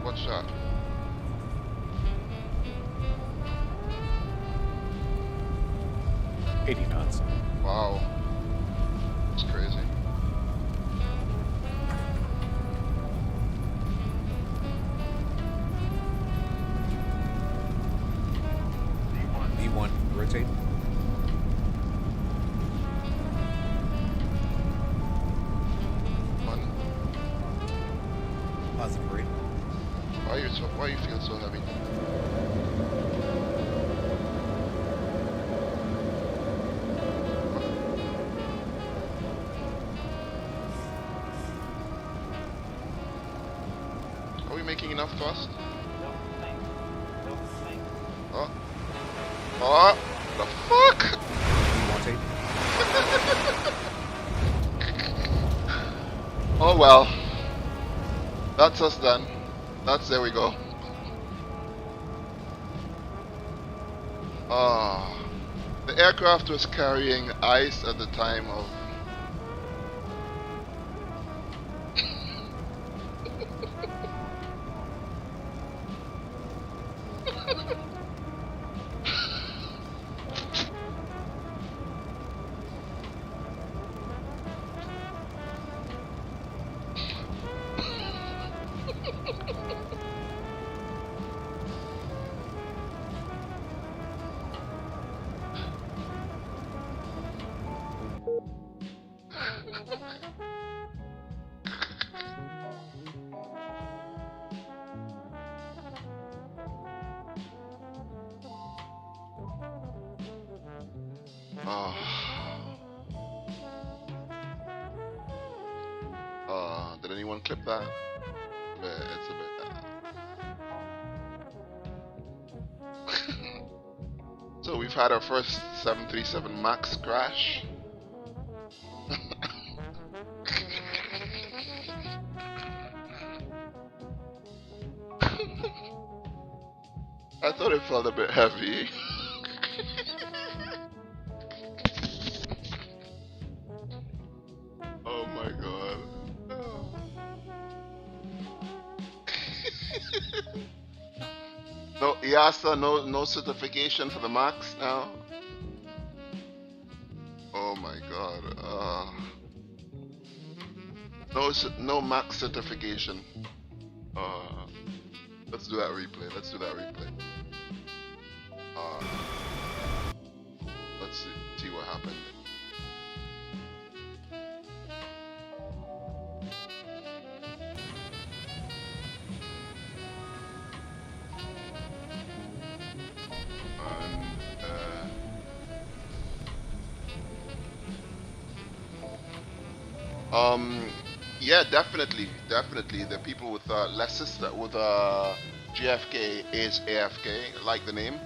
What's that? $80 knots. Wow. That's crazy. V1, rotate. One. Positive rate. Why you feel so heavy? Are we making enough thrust? Oh. Oh, the fuck? V1 Oh well. That's us done. There we go. Ah. The aircraft was carrying ice at the time of did anyone clip that? It's a bit So we've had our first 737 MAX crash. I thought it felt a bit heavy. Oh my god. No, EASA, no certification for the MAX now. Oh my god. No MAX certification. Let's do that replay. Let's see what happened. Yeah, definitely. The people with with GFK is AFK, like the name.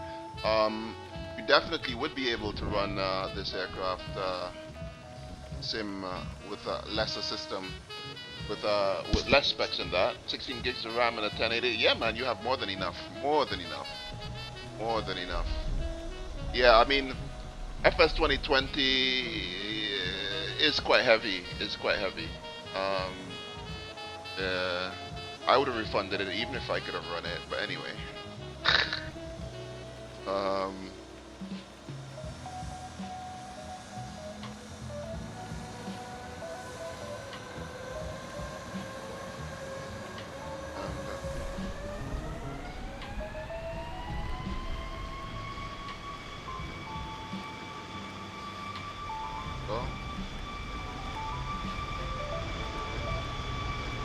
You definitely would be able to run this aircraft sim with a lesser system, with less specs than that. 16 gigs of RAM and a 1080. Yeah, man, you have more than enough. Yeah, I mean, FS 2020 is quite heavy. I would have refunded it even if I could have run it, but anyway.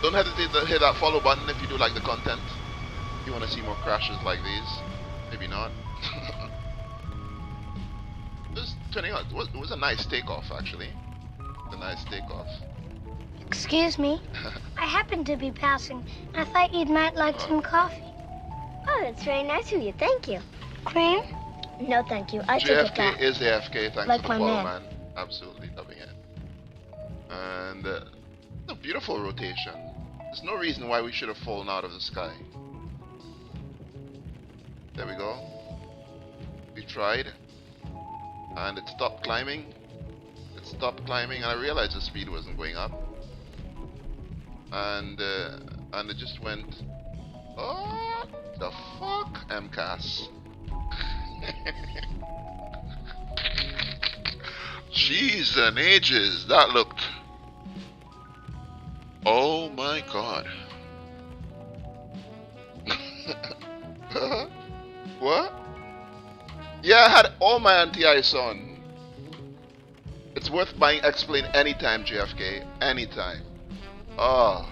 Don't hesitate to hit that follow button if you do like the content. If you want to see more crashes like these. Maybe not. This turning out, it was a nice takeoff actually. Excuse me. I happened to be passing. I thought you might like some coffee. Oh, that's very nice of you. Thank you. Cream? No, thank you. I take it JFK back. is AFK, thanks Like for the my follow, man. man. Absolutely loving it. And it's a beautiful rotation. There's no reason why we should have fallen out of the sky. There we go. We tried. And it stopped climbing. It stopped climbing, and I realized the speed wasn't going up. And it just went, oh, the fuck, MCAS. Jeez and ages, that looked, oh my god. What? Yeah, I had all my anti-ice on. It's worth buying X-Plane anytime, JFK, anytime. Oh.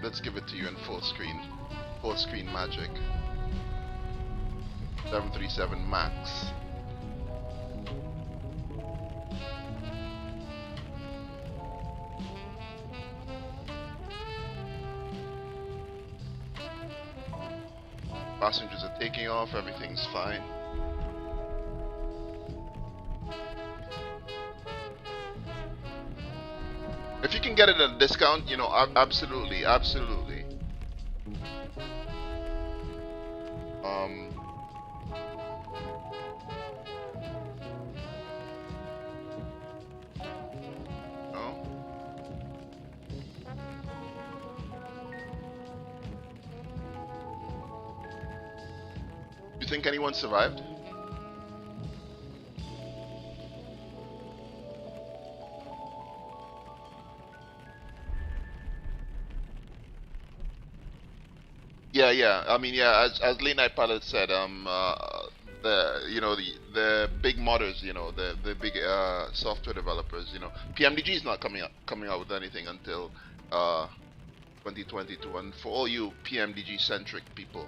Let's give it to you in full screen magic. 737 Max. Passengers are taking off, everything's fine. If you can get it at a discount, you know, absolutely, absolutely. No. You think anyone survived? Yeah. I mean, yeah. As Late Night Pilot said, the big modders, you know, the big software developers, you know, PMDG is not coming out with anything until 2022, and for all you PMDG centric people,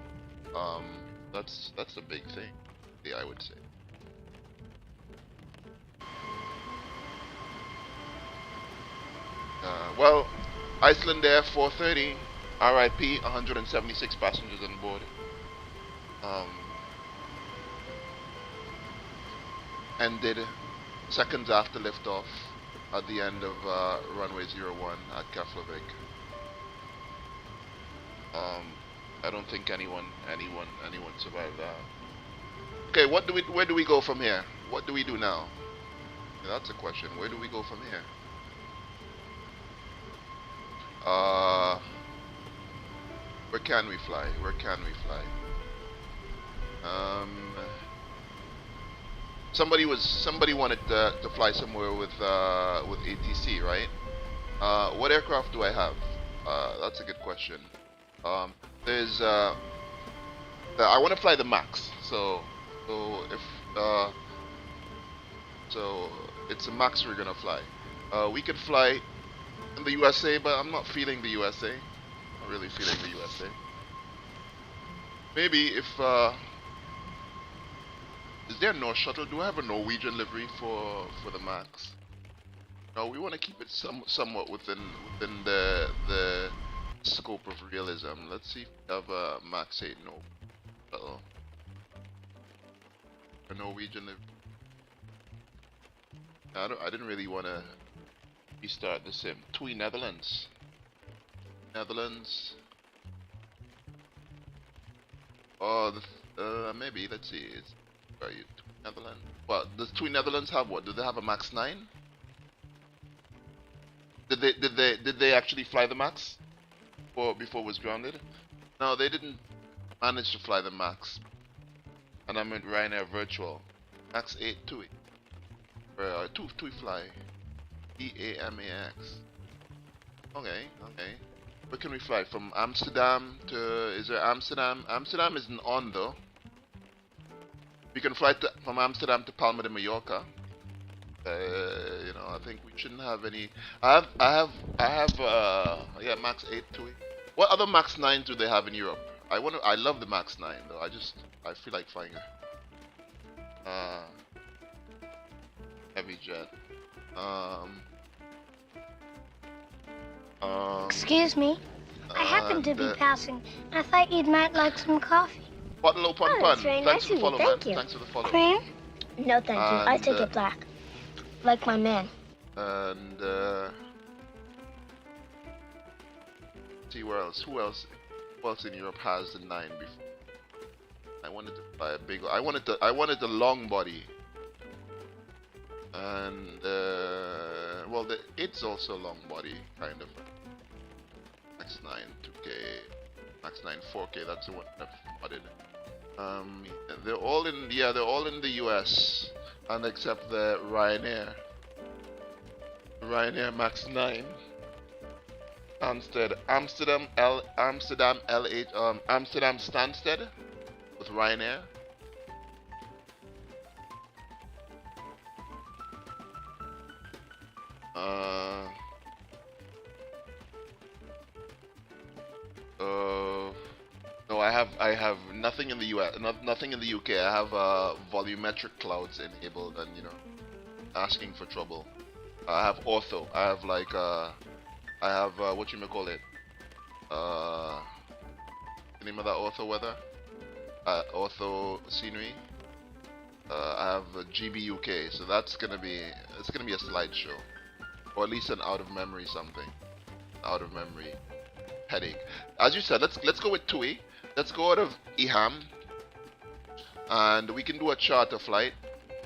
that's a big thing, yeah, I would say. Well, Iceland Air 430, RIP, 176 passengers on board. Ended seconds after liftoff at the end of runway 01 at Keflavik. I don't think anyone survived that. Okay, where do we go from here? What do we do now? Yeah, that's a question. Where do we go from here? Where can we fly? Where can we fly? Somebody wanted to fly somewhere with ATC, right? What aircraft do I have? That's a good question. There's I want to fly the Max. So it's a Max we're gonna fly. We could fly in the USA, but I'm not feeling the USA. Not really feeling the USA. Maybe if is there no shuttle? Do I have a Norwegian livery for the Max? No, we want to keep it somewhat within the scope of realism. Let's see if we have a Max 8 no shuttle. A Norwegian livery. I didn't really want to restart the sim. TUI Netherlands. Oh, maybe. Let's see. Where are you? TUI Netherlands. Well, does TUI Netherlands have what? Do they have a Max 9? Did they actually fly the Max before it was grounded? No, they didn't manage to fly the Max. And I meant Ryanair Virtual. Max 8 TUI. TUI fly. EAMAX. Okay. Where can we fly? From Amsterdam to... Is there Amsterdam? Amsterdam isn't on though. We can fly from Amsterdam to Palma de Mallorca. You know, I think we shouldn't have any... I have yeah, Max 8 TUI. What other Max 9s do they have in Europe? I love the Max 9 though. I feel like flying it. heavy jet. Excuse me. I happened to be passing. I thought you might like some coffee. Bottle Pun Oh, Pun. that's very Thanks nice for the of you. follow, man. Thank you. Thanks for the follow. Cream? No, thank you. I And, take it black. Like my man. And see where else? Who else? Who else in Europe has the 9 before? I wanted to buy a big. I wanted the long body. And well, the 8's also long body, kind of. Max 9 2K, Max 9 4K. That's the one I've spotted. They're all in. Yeah, they're all in the U.S. and except the Ryanair. Ryanair Max 9. Amsterdam Stansted with Ryanair. No, I have nothing in the US, nothing in the UK. I have volumetric clouds enabled, and asking for trouble. I have ortho. I have like I have what you may call it. The name of that ortho weather? Ortho scenery. I have GB UK, so it's gonna be a slideshow, or at least an out of memory something, out of memory headache. As you said, let's go with TUI. Let's go out of EHAM, and we can do a charter flight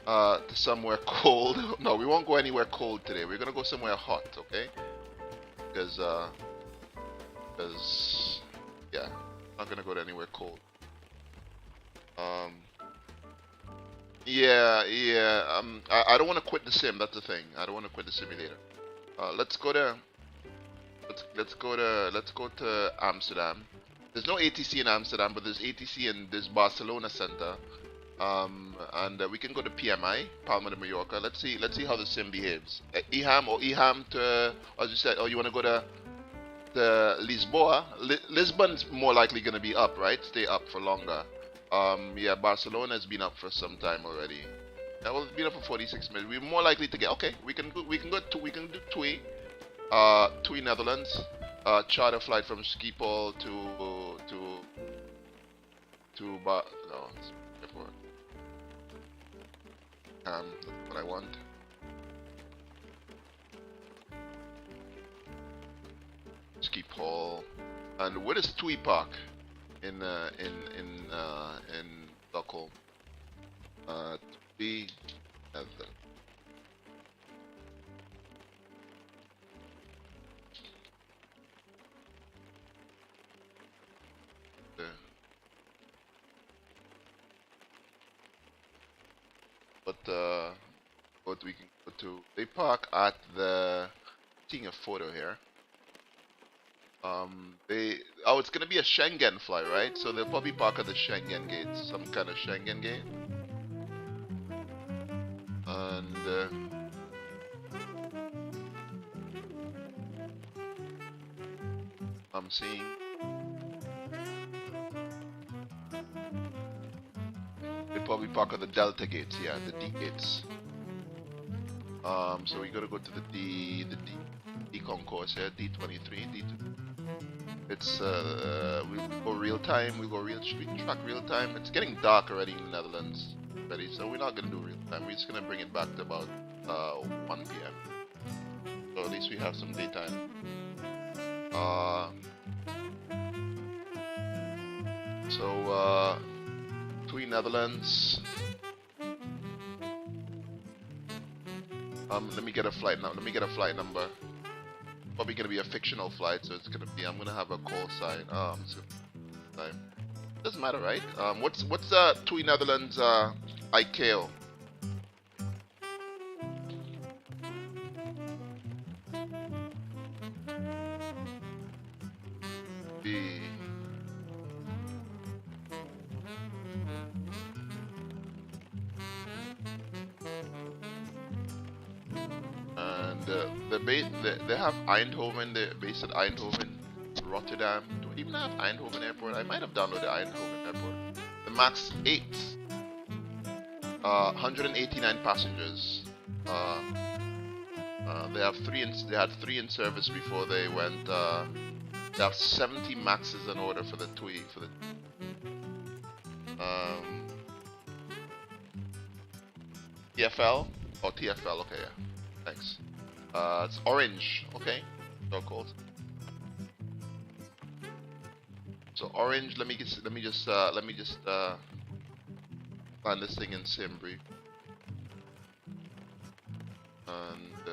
to somewhere cold. No, we won't go anywhere cold today. We're gonna go somewhere hot, okay? Because yeah, not gonna go to anywhere cold. Yeah. I don't want to quit the sim. That's the thing. I don't want to quit the simulator. Let's go to Amsterdam. There's no ATC in Amsterdam, but there's ATC in this Barcelona center. And we can go to PMI, Palma de Mallorca. Let's see how the sim behaves. EHAM to, as you said, you want to go to Lisboa. Lisbon's more likely going to be up, right? Stay up for longer. Yeah, Barcelona has been up for some time already. Yeah, well, it's been up for 46 minutes. We're more likely to get. Okay, we can do TUI. TUI Netherlands. Charter flight from Schiphol to airport. That's what I want. Schiphol. And where is TUI Park in Stockholm? TUI Netherlands. But we can go to. They park at the. Seeing a photo here. It's gonna be a Schengen flight, right? So they'll probably park at the Schengen gate, some kind of Schengen gate. And I'm seeing. They probably park at the Delta gates, yeah, the D gates. So we gotta go to the D concourse here, D23, D2. It's we'll go real time. We track real time. It's getting dark already in the Netherlands, already, so we're not gonna do real time. We're just gonna bring it back to about 1 p.m. So at least we have some daytime. TUI Netherlands. Let me get a flight now. Let me get a flight number. Probably gonna be a fictional flight, so it's gonna be. I'm gonna have a call sign. Doesn't matter, right? What's TUI Netherlands ICAO? They have Eindhoven, they're based at Eindhoven, Rotterdam. Do I even have Eindhoven Airport? I might have downloaded Eindhoven Airport. The MAX 8, 189 passengers. They have they had 3 in service before they went. They have 70 maxes in order for the TUI for the. TFL? Oh, TFL. Okay, yeah. Thanks. It's orange. Okay. So called. So orange. Let me just find this thing in Simbri. And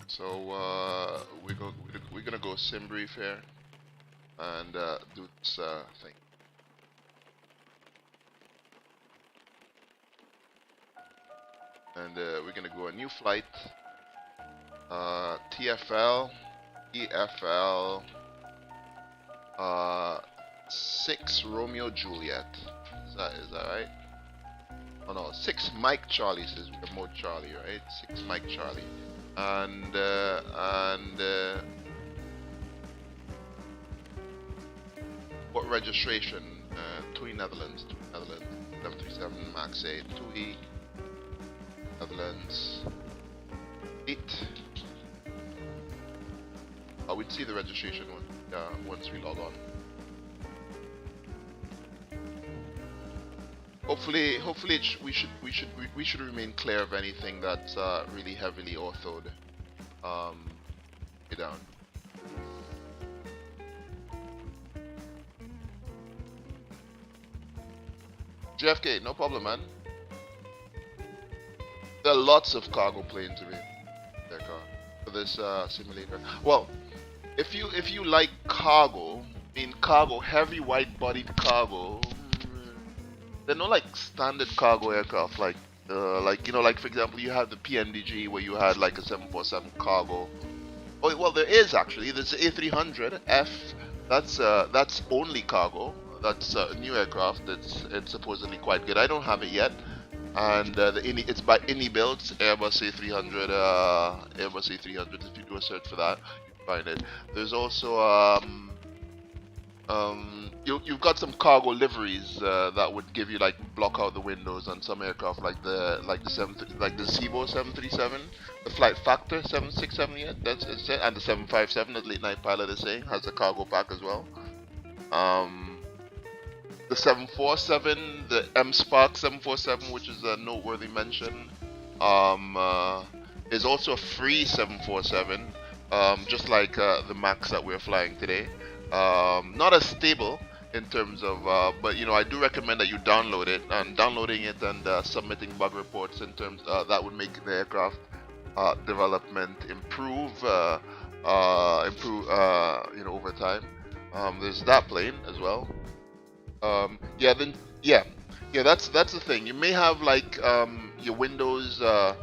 so we're gonna go Simbrief here and do this thing. And we're gonna go a new flight. TFL, EFL, 6 Romeo Juliet. Is that right? Oh no, 6 Mike Charlie says remote Charlie, right? 6 Mike Charlie. And what registration? TUI Netherlands, 737 Max 8, TUI Netherlands 8. We'd see the registration once we log on. Hopefully, we should remain clear of anything that's really heavily orthoed. Get down. JFK, no problem, man. There are lots of cargo planes for this simulator. Well, if you like cargo, heavy wide-bodied cargo. They're not like standard cargo aircraft, like for example, you have the PNDG where you had like a 747 cargo. Oh well, there is actually. There's the A300F. That's only cargo. That's a new aircraft. It's supposedly quite good. I don't have it yet, and it's by Ini Builds, Airbus A300. Airbus A300. If you do a search for that, you can find it. There's also you've got some cargo liveries that would give you like block out the windows on some aircraft, like the Cibo 737, the Flight Factor 767, yeah, that's it, and the 757 that Late Night Pilot is saying has a cargo pack as well. The 747, the M Spark 747, which is a noteworthy mention, is also a free 747, just like the Max that we're flying today. Not as stable in terms of, but I do recommend that you download it, and downloading it and submitting bug reports in terms that would make the aircraft development improve over time. There's that plane as well. That's the thing. You may have like your windows. A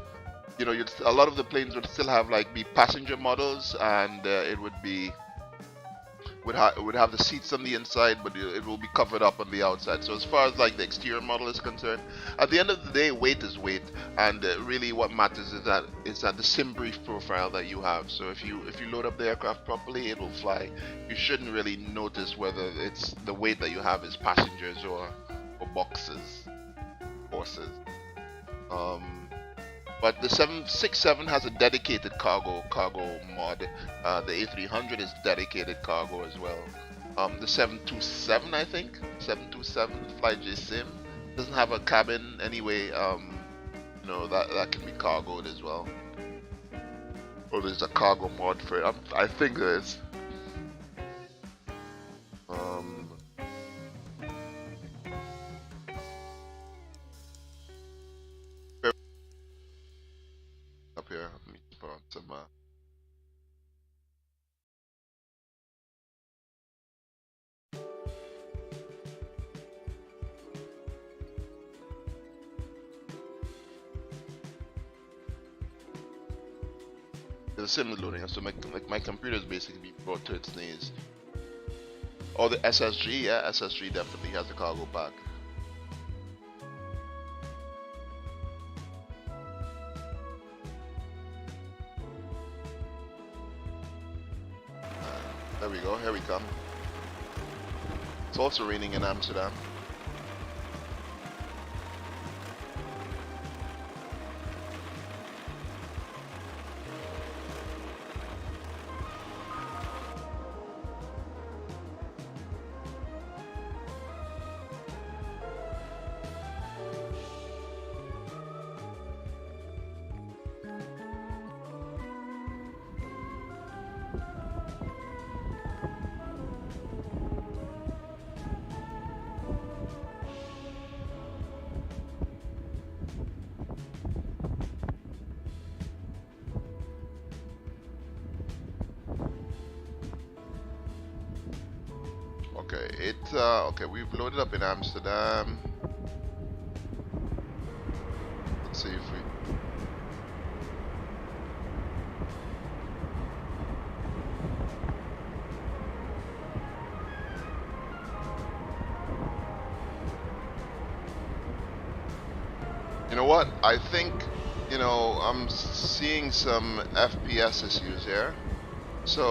lot of the planes would still have like be passenger models, and it would be. Would have the seats on the inside, but it will be covered up on the outside. So as far as like the exterior model is concerned, at the end of the day, weight is weight, and really what matters is that the sim brief profile that you have. So if you load up the aircraft properly, it will fly. You shouldn't really notice whether it's the weight that you have is passengers or horses. But the 767 has a dedicated cargo mod. The A300 is dedicated cargo as well. The 727, I think, 727 FlyJ Sim doesn't have a cabin anyway. That can be cargoed as well. Or there's a cargo mod for it. I think there is. Up here, let me put on some. The sim is loading, so my computer is basically being brought to its knees. Oh, the SSG, yeah, SSG definitely has a cargo pack. There we go. Here we come. It's also raining in Amsterdam. Okay, okay, we've loaded up in Amsterdam. Let's see if we... You know what? I think, you know, I'm seeing some FPS issues here. So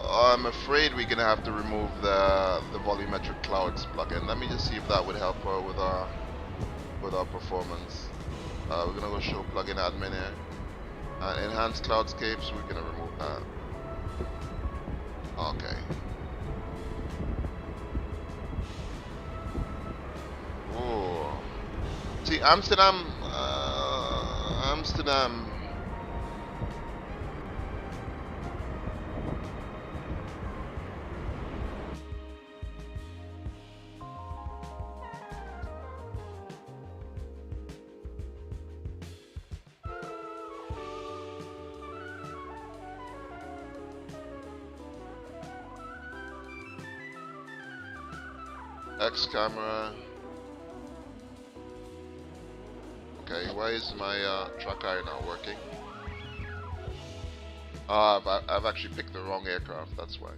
I'm afraid we're gonna have to remove the volumetric clouds plugin. Let me just see if that would help with our performance. We're gonna go show plugin admin here. Enhanced cloudscapes. We're gonna remove that. Okay. Oh. See, Amsterdam. Amsterdam. X camera. Okay, why is my tracker not working? I've actually picked the wrong aircraft. That's why.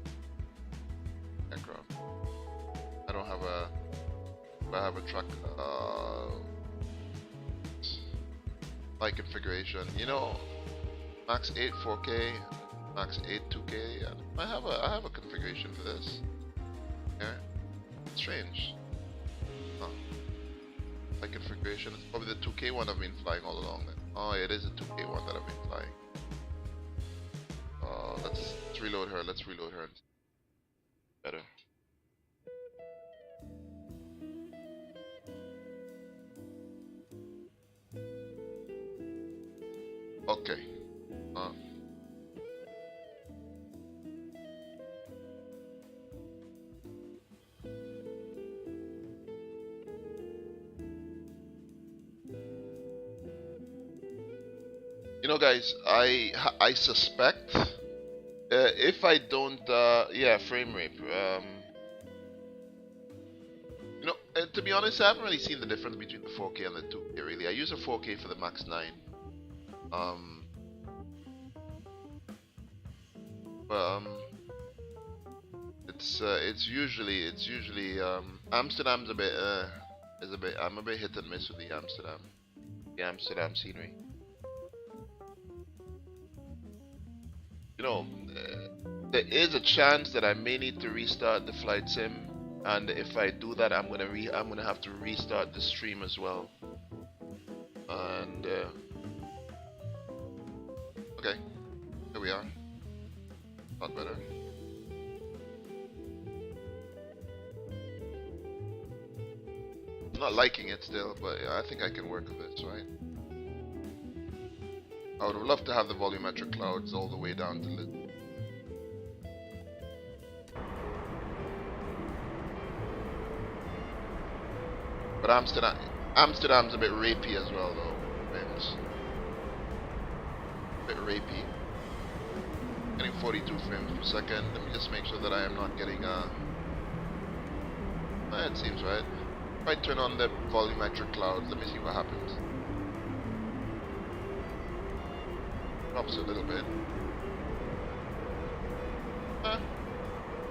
Aircraft. I don't have a. I have a truck. My configuration. You know, max 8 4K, max 8 2K. I have a configuration for this. Yeah. Strange. Huh. My configuration is probably the 2K one I've been flying all along. Oh, it is a 2K one that I've been flying. Let's reload her. Let's reload her. Better. Okay. You know, guys, I suspect if I don't, yeah, frame rate. You know, to be honest, I haven't really seen the difference between the 4K and the 2K. Really, I use a 4K for the Max 9. It's usually Amsterdam's a bit I'm a bit hit and miss with the Amsterdam scenery. You know, there is a chance that I may need to restart the flight sim, and if I do that, I'm gonna have to restart the stream as well. And okay, here we are. Not better. I'm not liking it still, but yeah, I think I can work with this, right? I would have loved to have the volumetric clouds all the way down to the... But Amsterdam's a bit rapey as well, though. Frames. A bit rapey. Getting 42 frames per second. Let me just make sure that I am not getting it seems right. If I turn on the volumetric clouds, let me see what happens. Drops a little bit.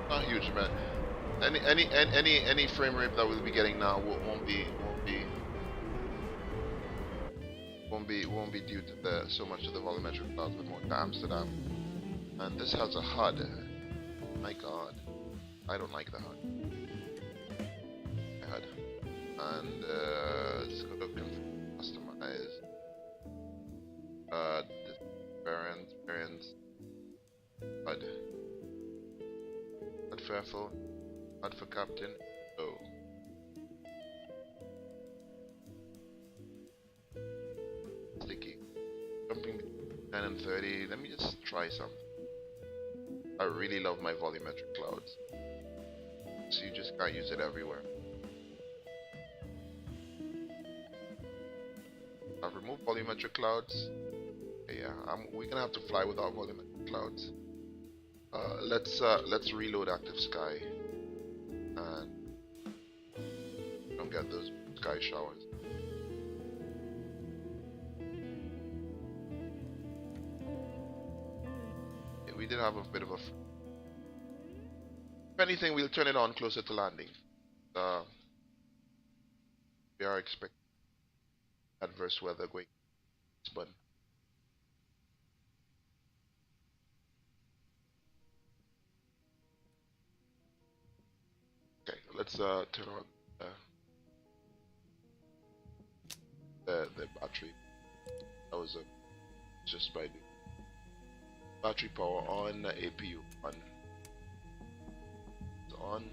Not huge, man. Any frame rate that we'll be getting now won't be due to so much of the volumetric clouds, but more to Amsterdam. And this has a HUD. My God, I don't like the HUD. HUD. And let's go to customize. This variants. HUD. HUD Fairfield. HUD for Captain. Oh. Sticky. Jumping between 10 and 30. Let me just try something. I really love my volumetric clouds. So you just can't use it everywhere. I've removed volumetric clouds. Okay, yeah, we're gonna have to fly without volumetric clouds. Let's reload active sky and don't get those sky showers. Yeah, we did have a bit of a. If anything, we'll turn it on closer to landing. We are expecting adverse weather going, but okay, let's turn on the battery. That was just by the battery power on, APU on. It's on,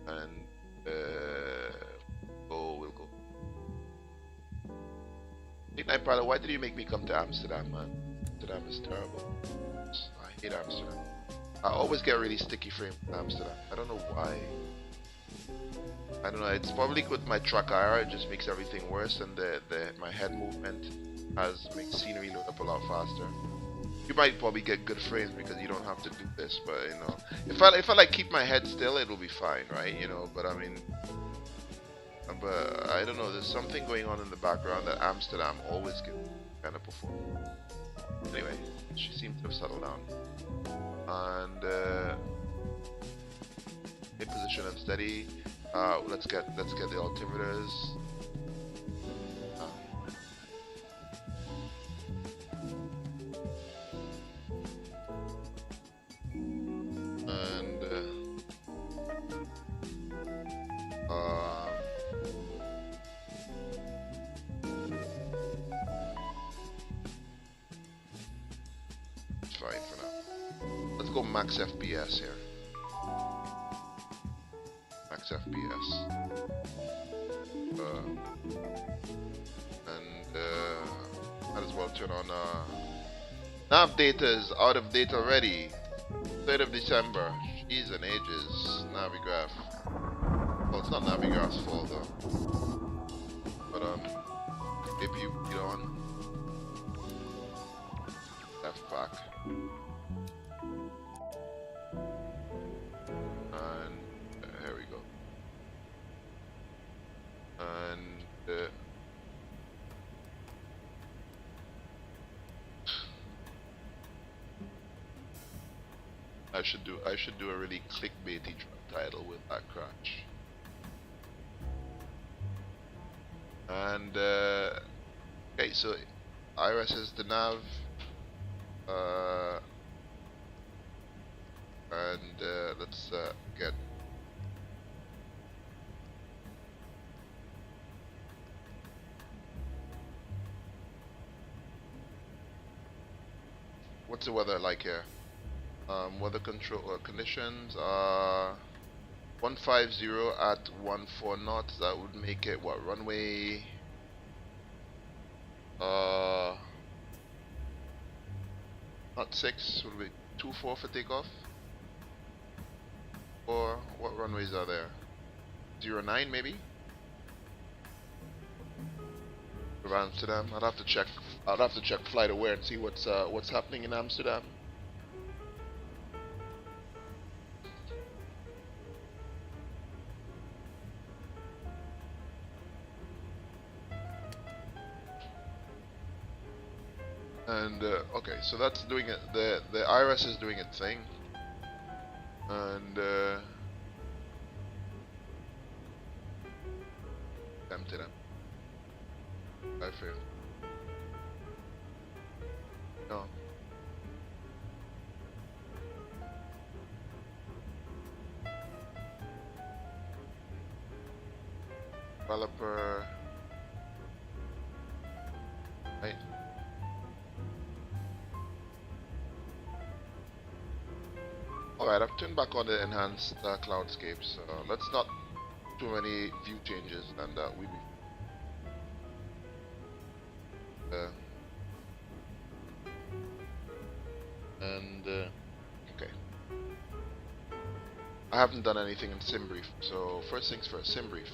and we'll go. Midnight Pilot, why did you make me come to Amsterdam, man? Amsterdam is terrible. I hate Amsterdam. I always get really sticky frame in Amsterdam. I don't know why. I don't know. It's probably with my track IR. It just makes everything worse, and my head movement makes scenery load up a lot faster. You might probably get good frames because you don't have to do this, but you know, if I like keep my head still, it'll be fine, right? You know, but I mean, but I don't know. There's something going on in the background that Amsterdam always gives kind of performance. Anyway, she seems to have settled down, and in position and steady. Let's get the altimeters. Fine for now. Let's go max FPS here. Max FPS. Might as well turn on nav data is out of date already. 3rd of December. Jeez and ages. Navigraph. Well, it's not Navigraph's fault though. But if you get on F back. And here we go. And I should do a really clickbaity title with that crash. And okay, so IRS is the nav, and let's get what's the weather like here? Weather control conditions are 150 at 14 knots. That would make it what, runway? Not 6 would be 24 for takeoff. Or what runways are there? 09 maybe. For Amsterdam, I'd have to check. I'd have to check Flight Aware and see what's happening in Amsterdam. And okay, so that's doing it. The IRS is doing its thing, and empty them. I feel. No. developer. Right. Alright, I've turned back on the enhanced cloudscapes. Let's not too many view changes, and we be. Okay. I haven't done anything in SimBrief, so first things first. SimBrief.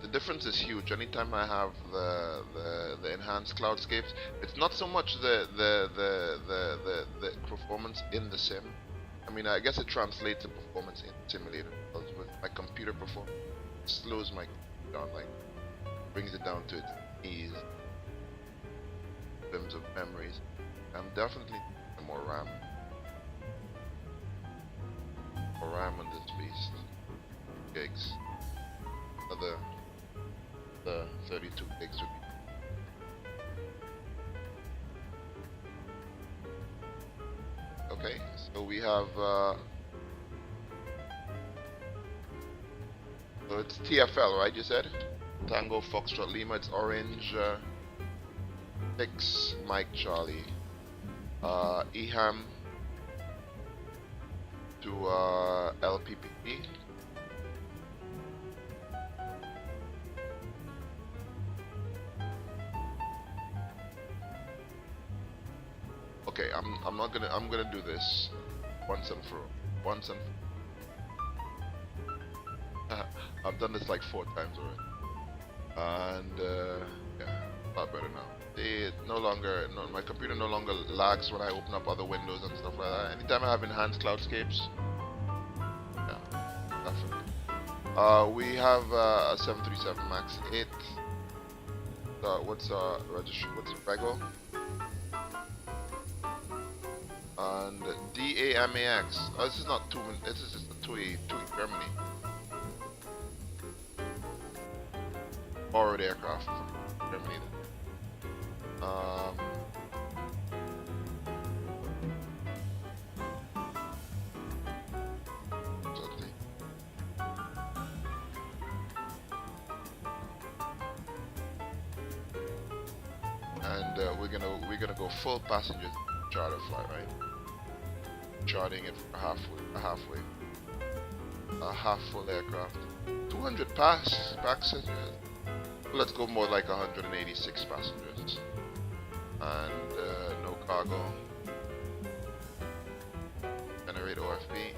The difference is huge. Anytime I have the enhanced cloudscapes, it's not so much the performance in the sim. I mean, I guess it translates to performance in the simulator, because with my computer performance, it slows my computer down, like brings it down to its knees in terms of memories. I'm definitely more RAM. More RAM on this beast. Gigs. The 32 gigs would be. Okay, so we have so it's TFL, right? You said Tango Foxtrot Lima. It's Orange 6 Mike Charlie. EHAM to LPPP. Okay, I'm gonna do this once and for I've done this like 4 times already, and yeah, a lot better now. My computer no longer lags when I open up other windows and stuff like that. Anytime I have enhanced cloudscapes, yeah, definitely. We have a 737 Max 8. What's registry? What's the rego? And DAMAX. Oh, this is not 2. This is just a 2E Germany. Borrowed aircraft from Germany. Something. And we're gonna go full passenger charter flight, right? Charting it for a half full aircraft. 200 passengers. Let's go more like 186 passengers. And no cargo. Generate OFP.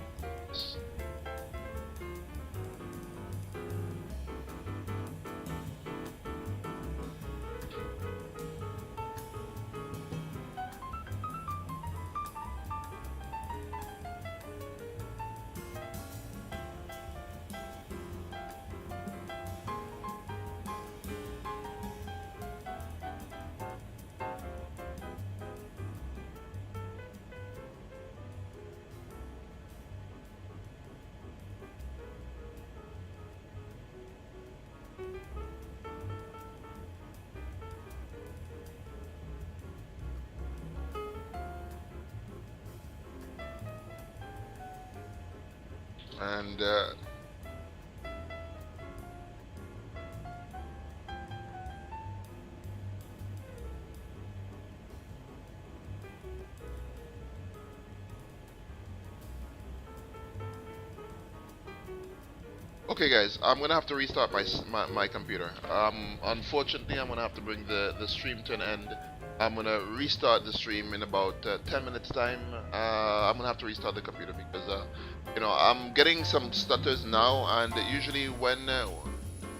And okay guys, I'm gonna have to restart my computer. Unfortunately I'm gonna have to bring the stream to an end. I'm gonna restart the stream in about 10 minutes time. I'm gonna have to restart the computer because you know, I'm getting some stutters now, and usually when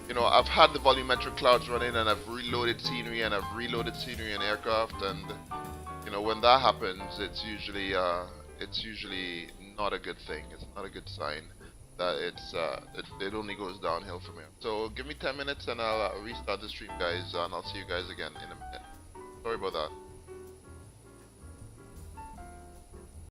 you know, I've had the volumetric clouds running and I've reloaded scenery and I've reloaded scenery and aircraft, and you know, when that happens, it's usually not a good thing. It's not a good sign that it only goes downhill from here. So give me 10 minutes and I'll restart the stream, guys, and I'll see you guys again in a minute. Sorry about that.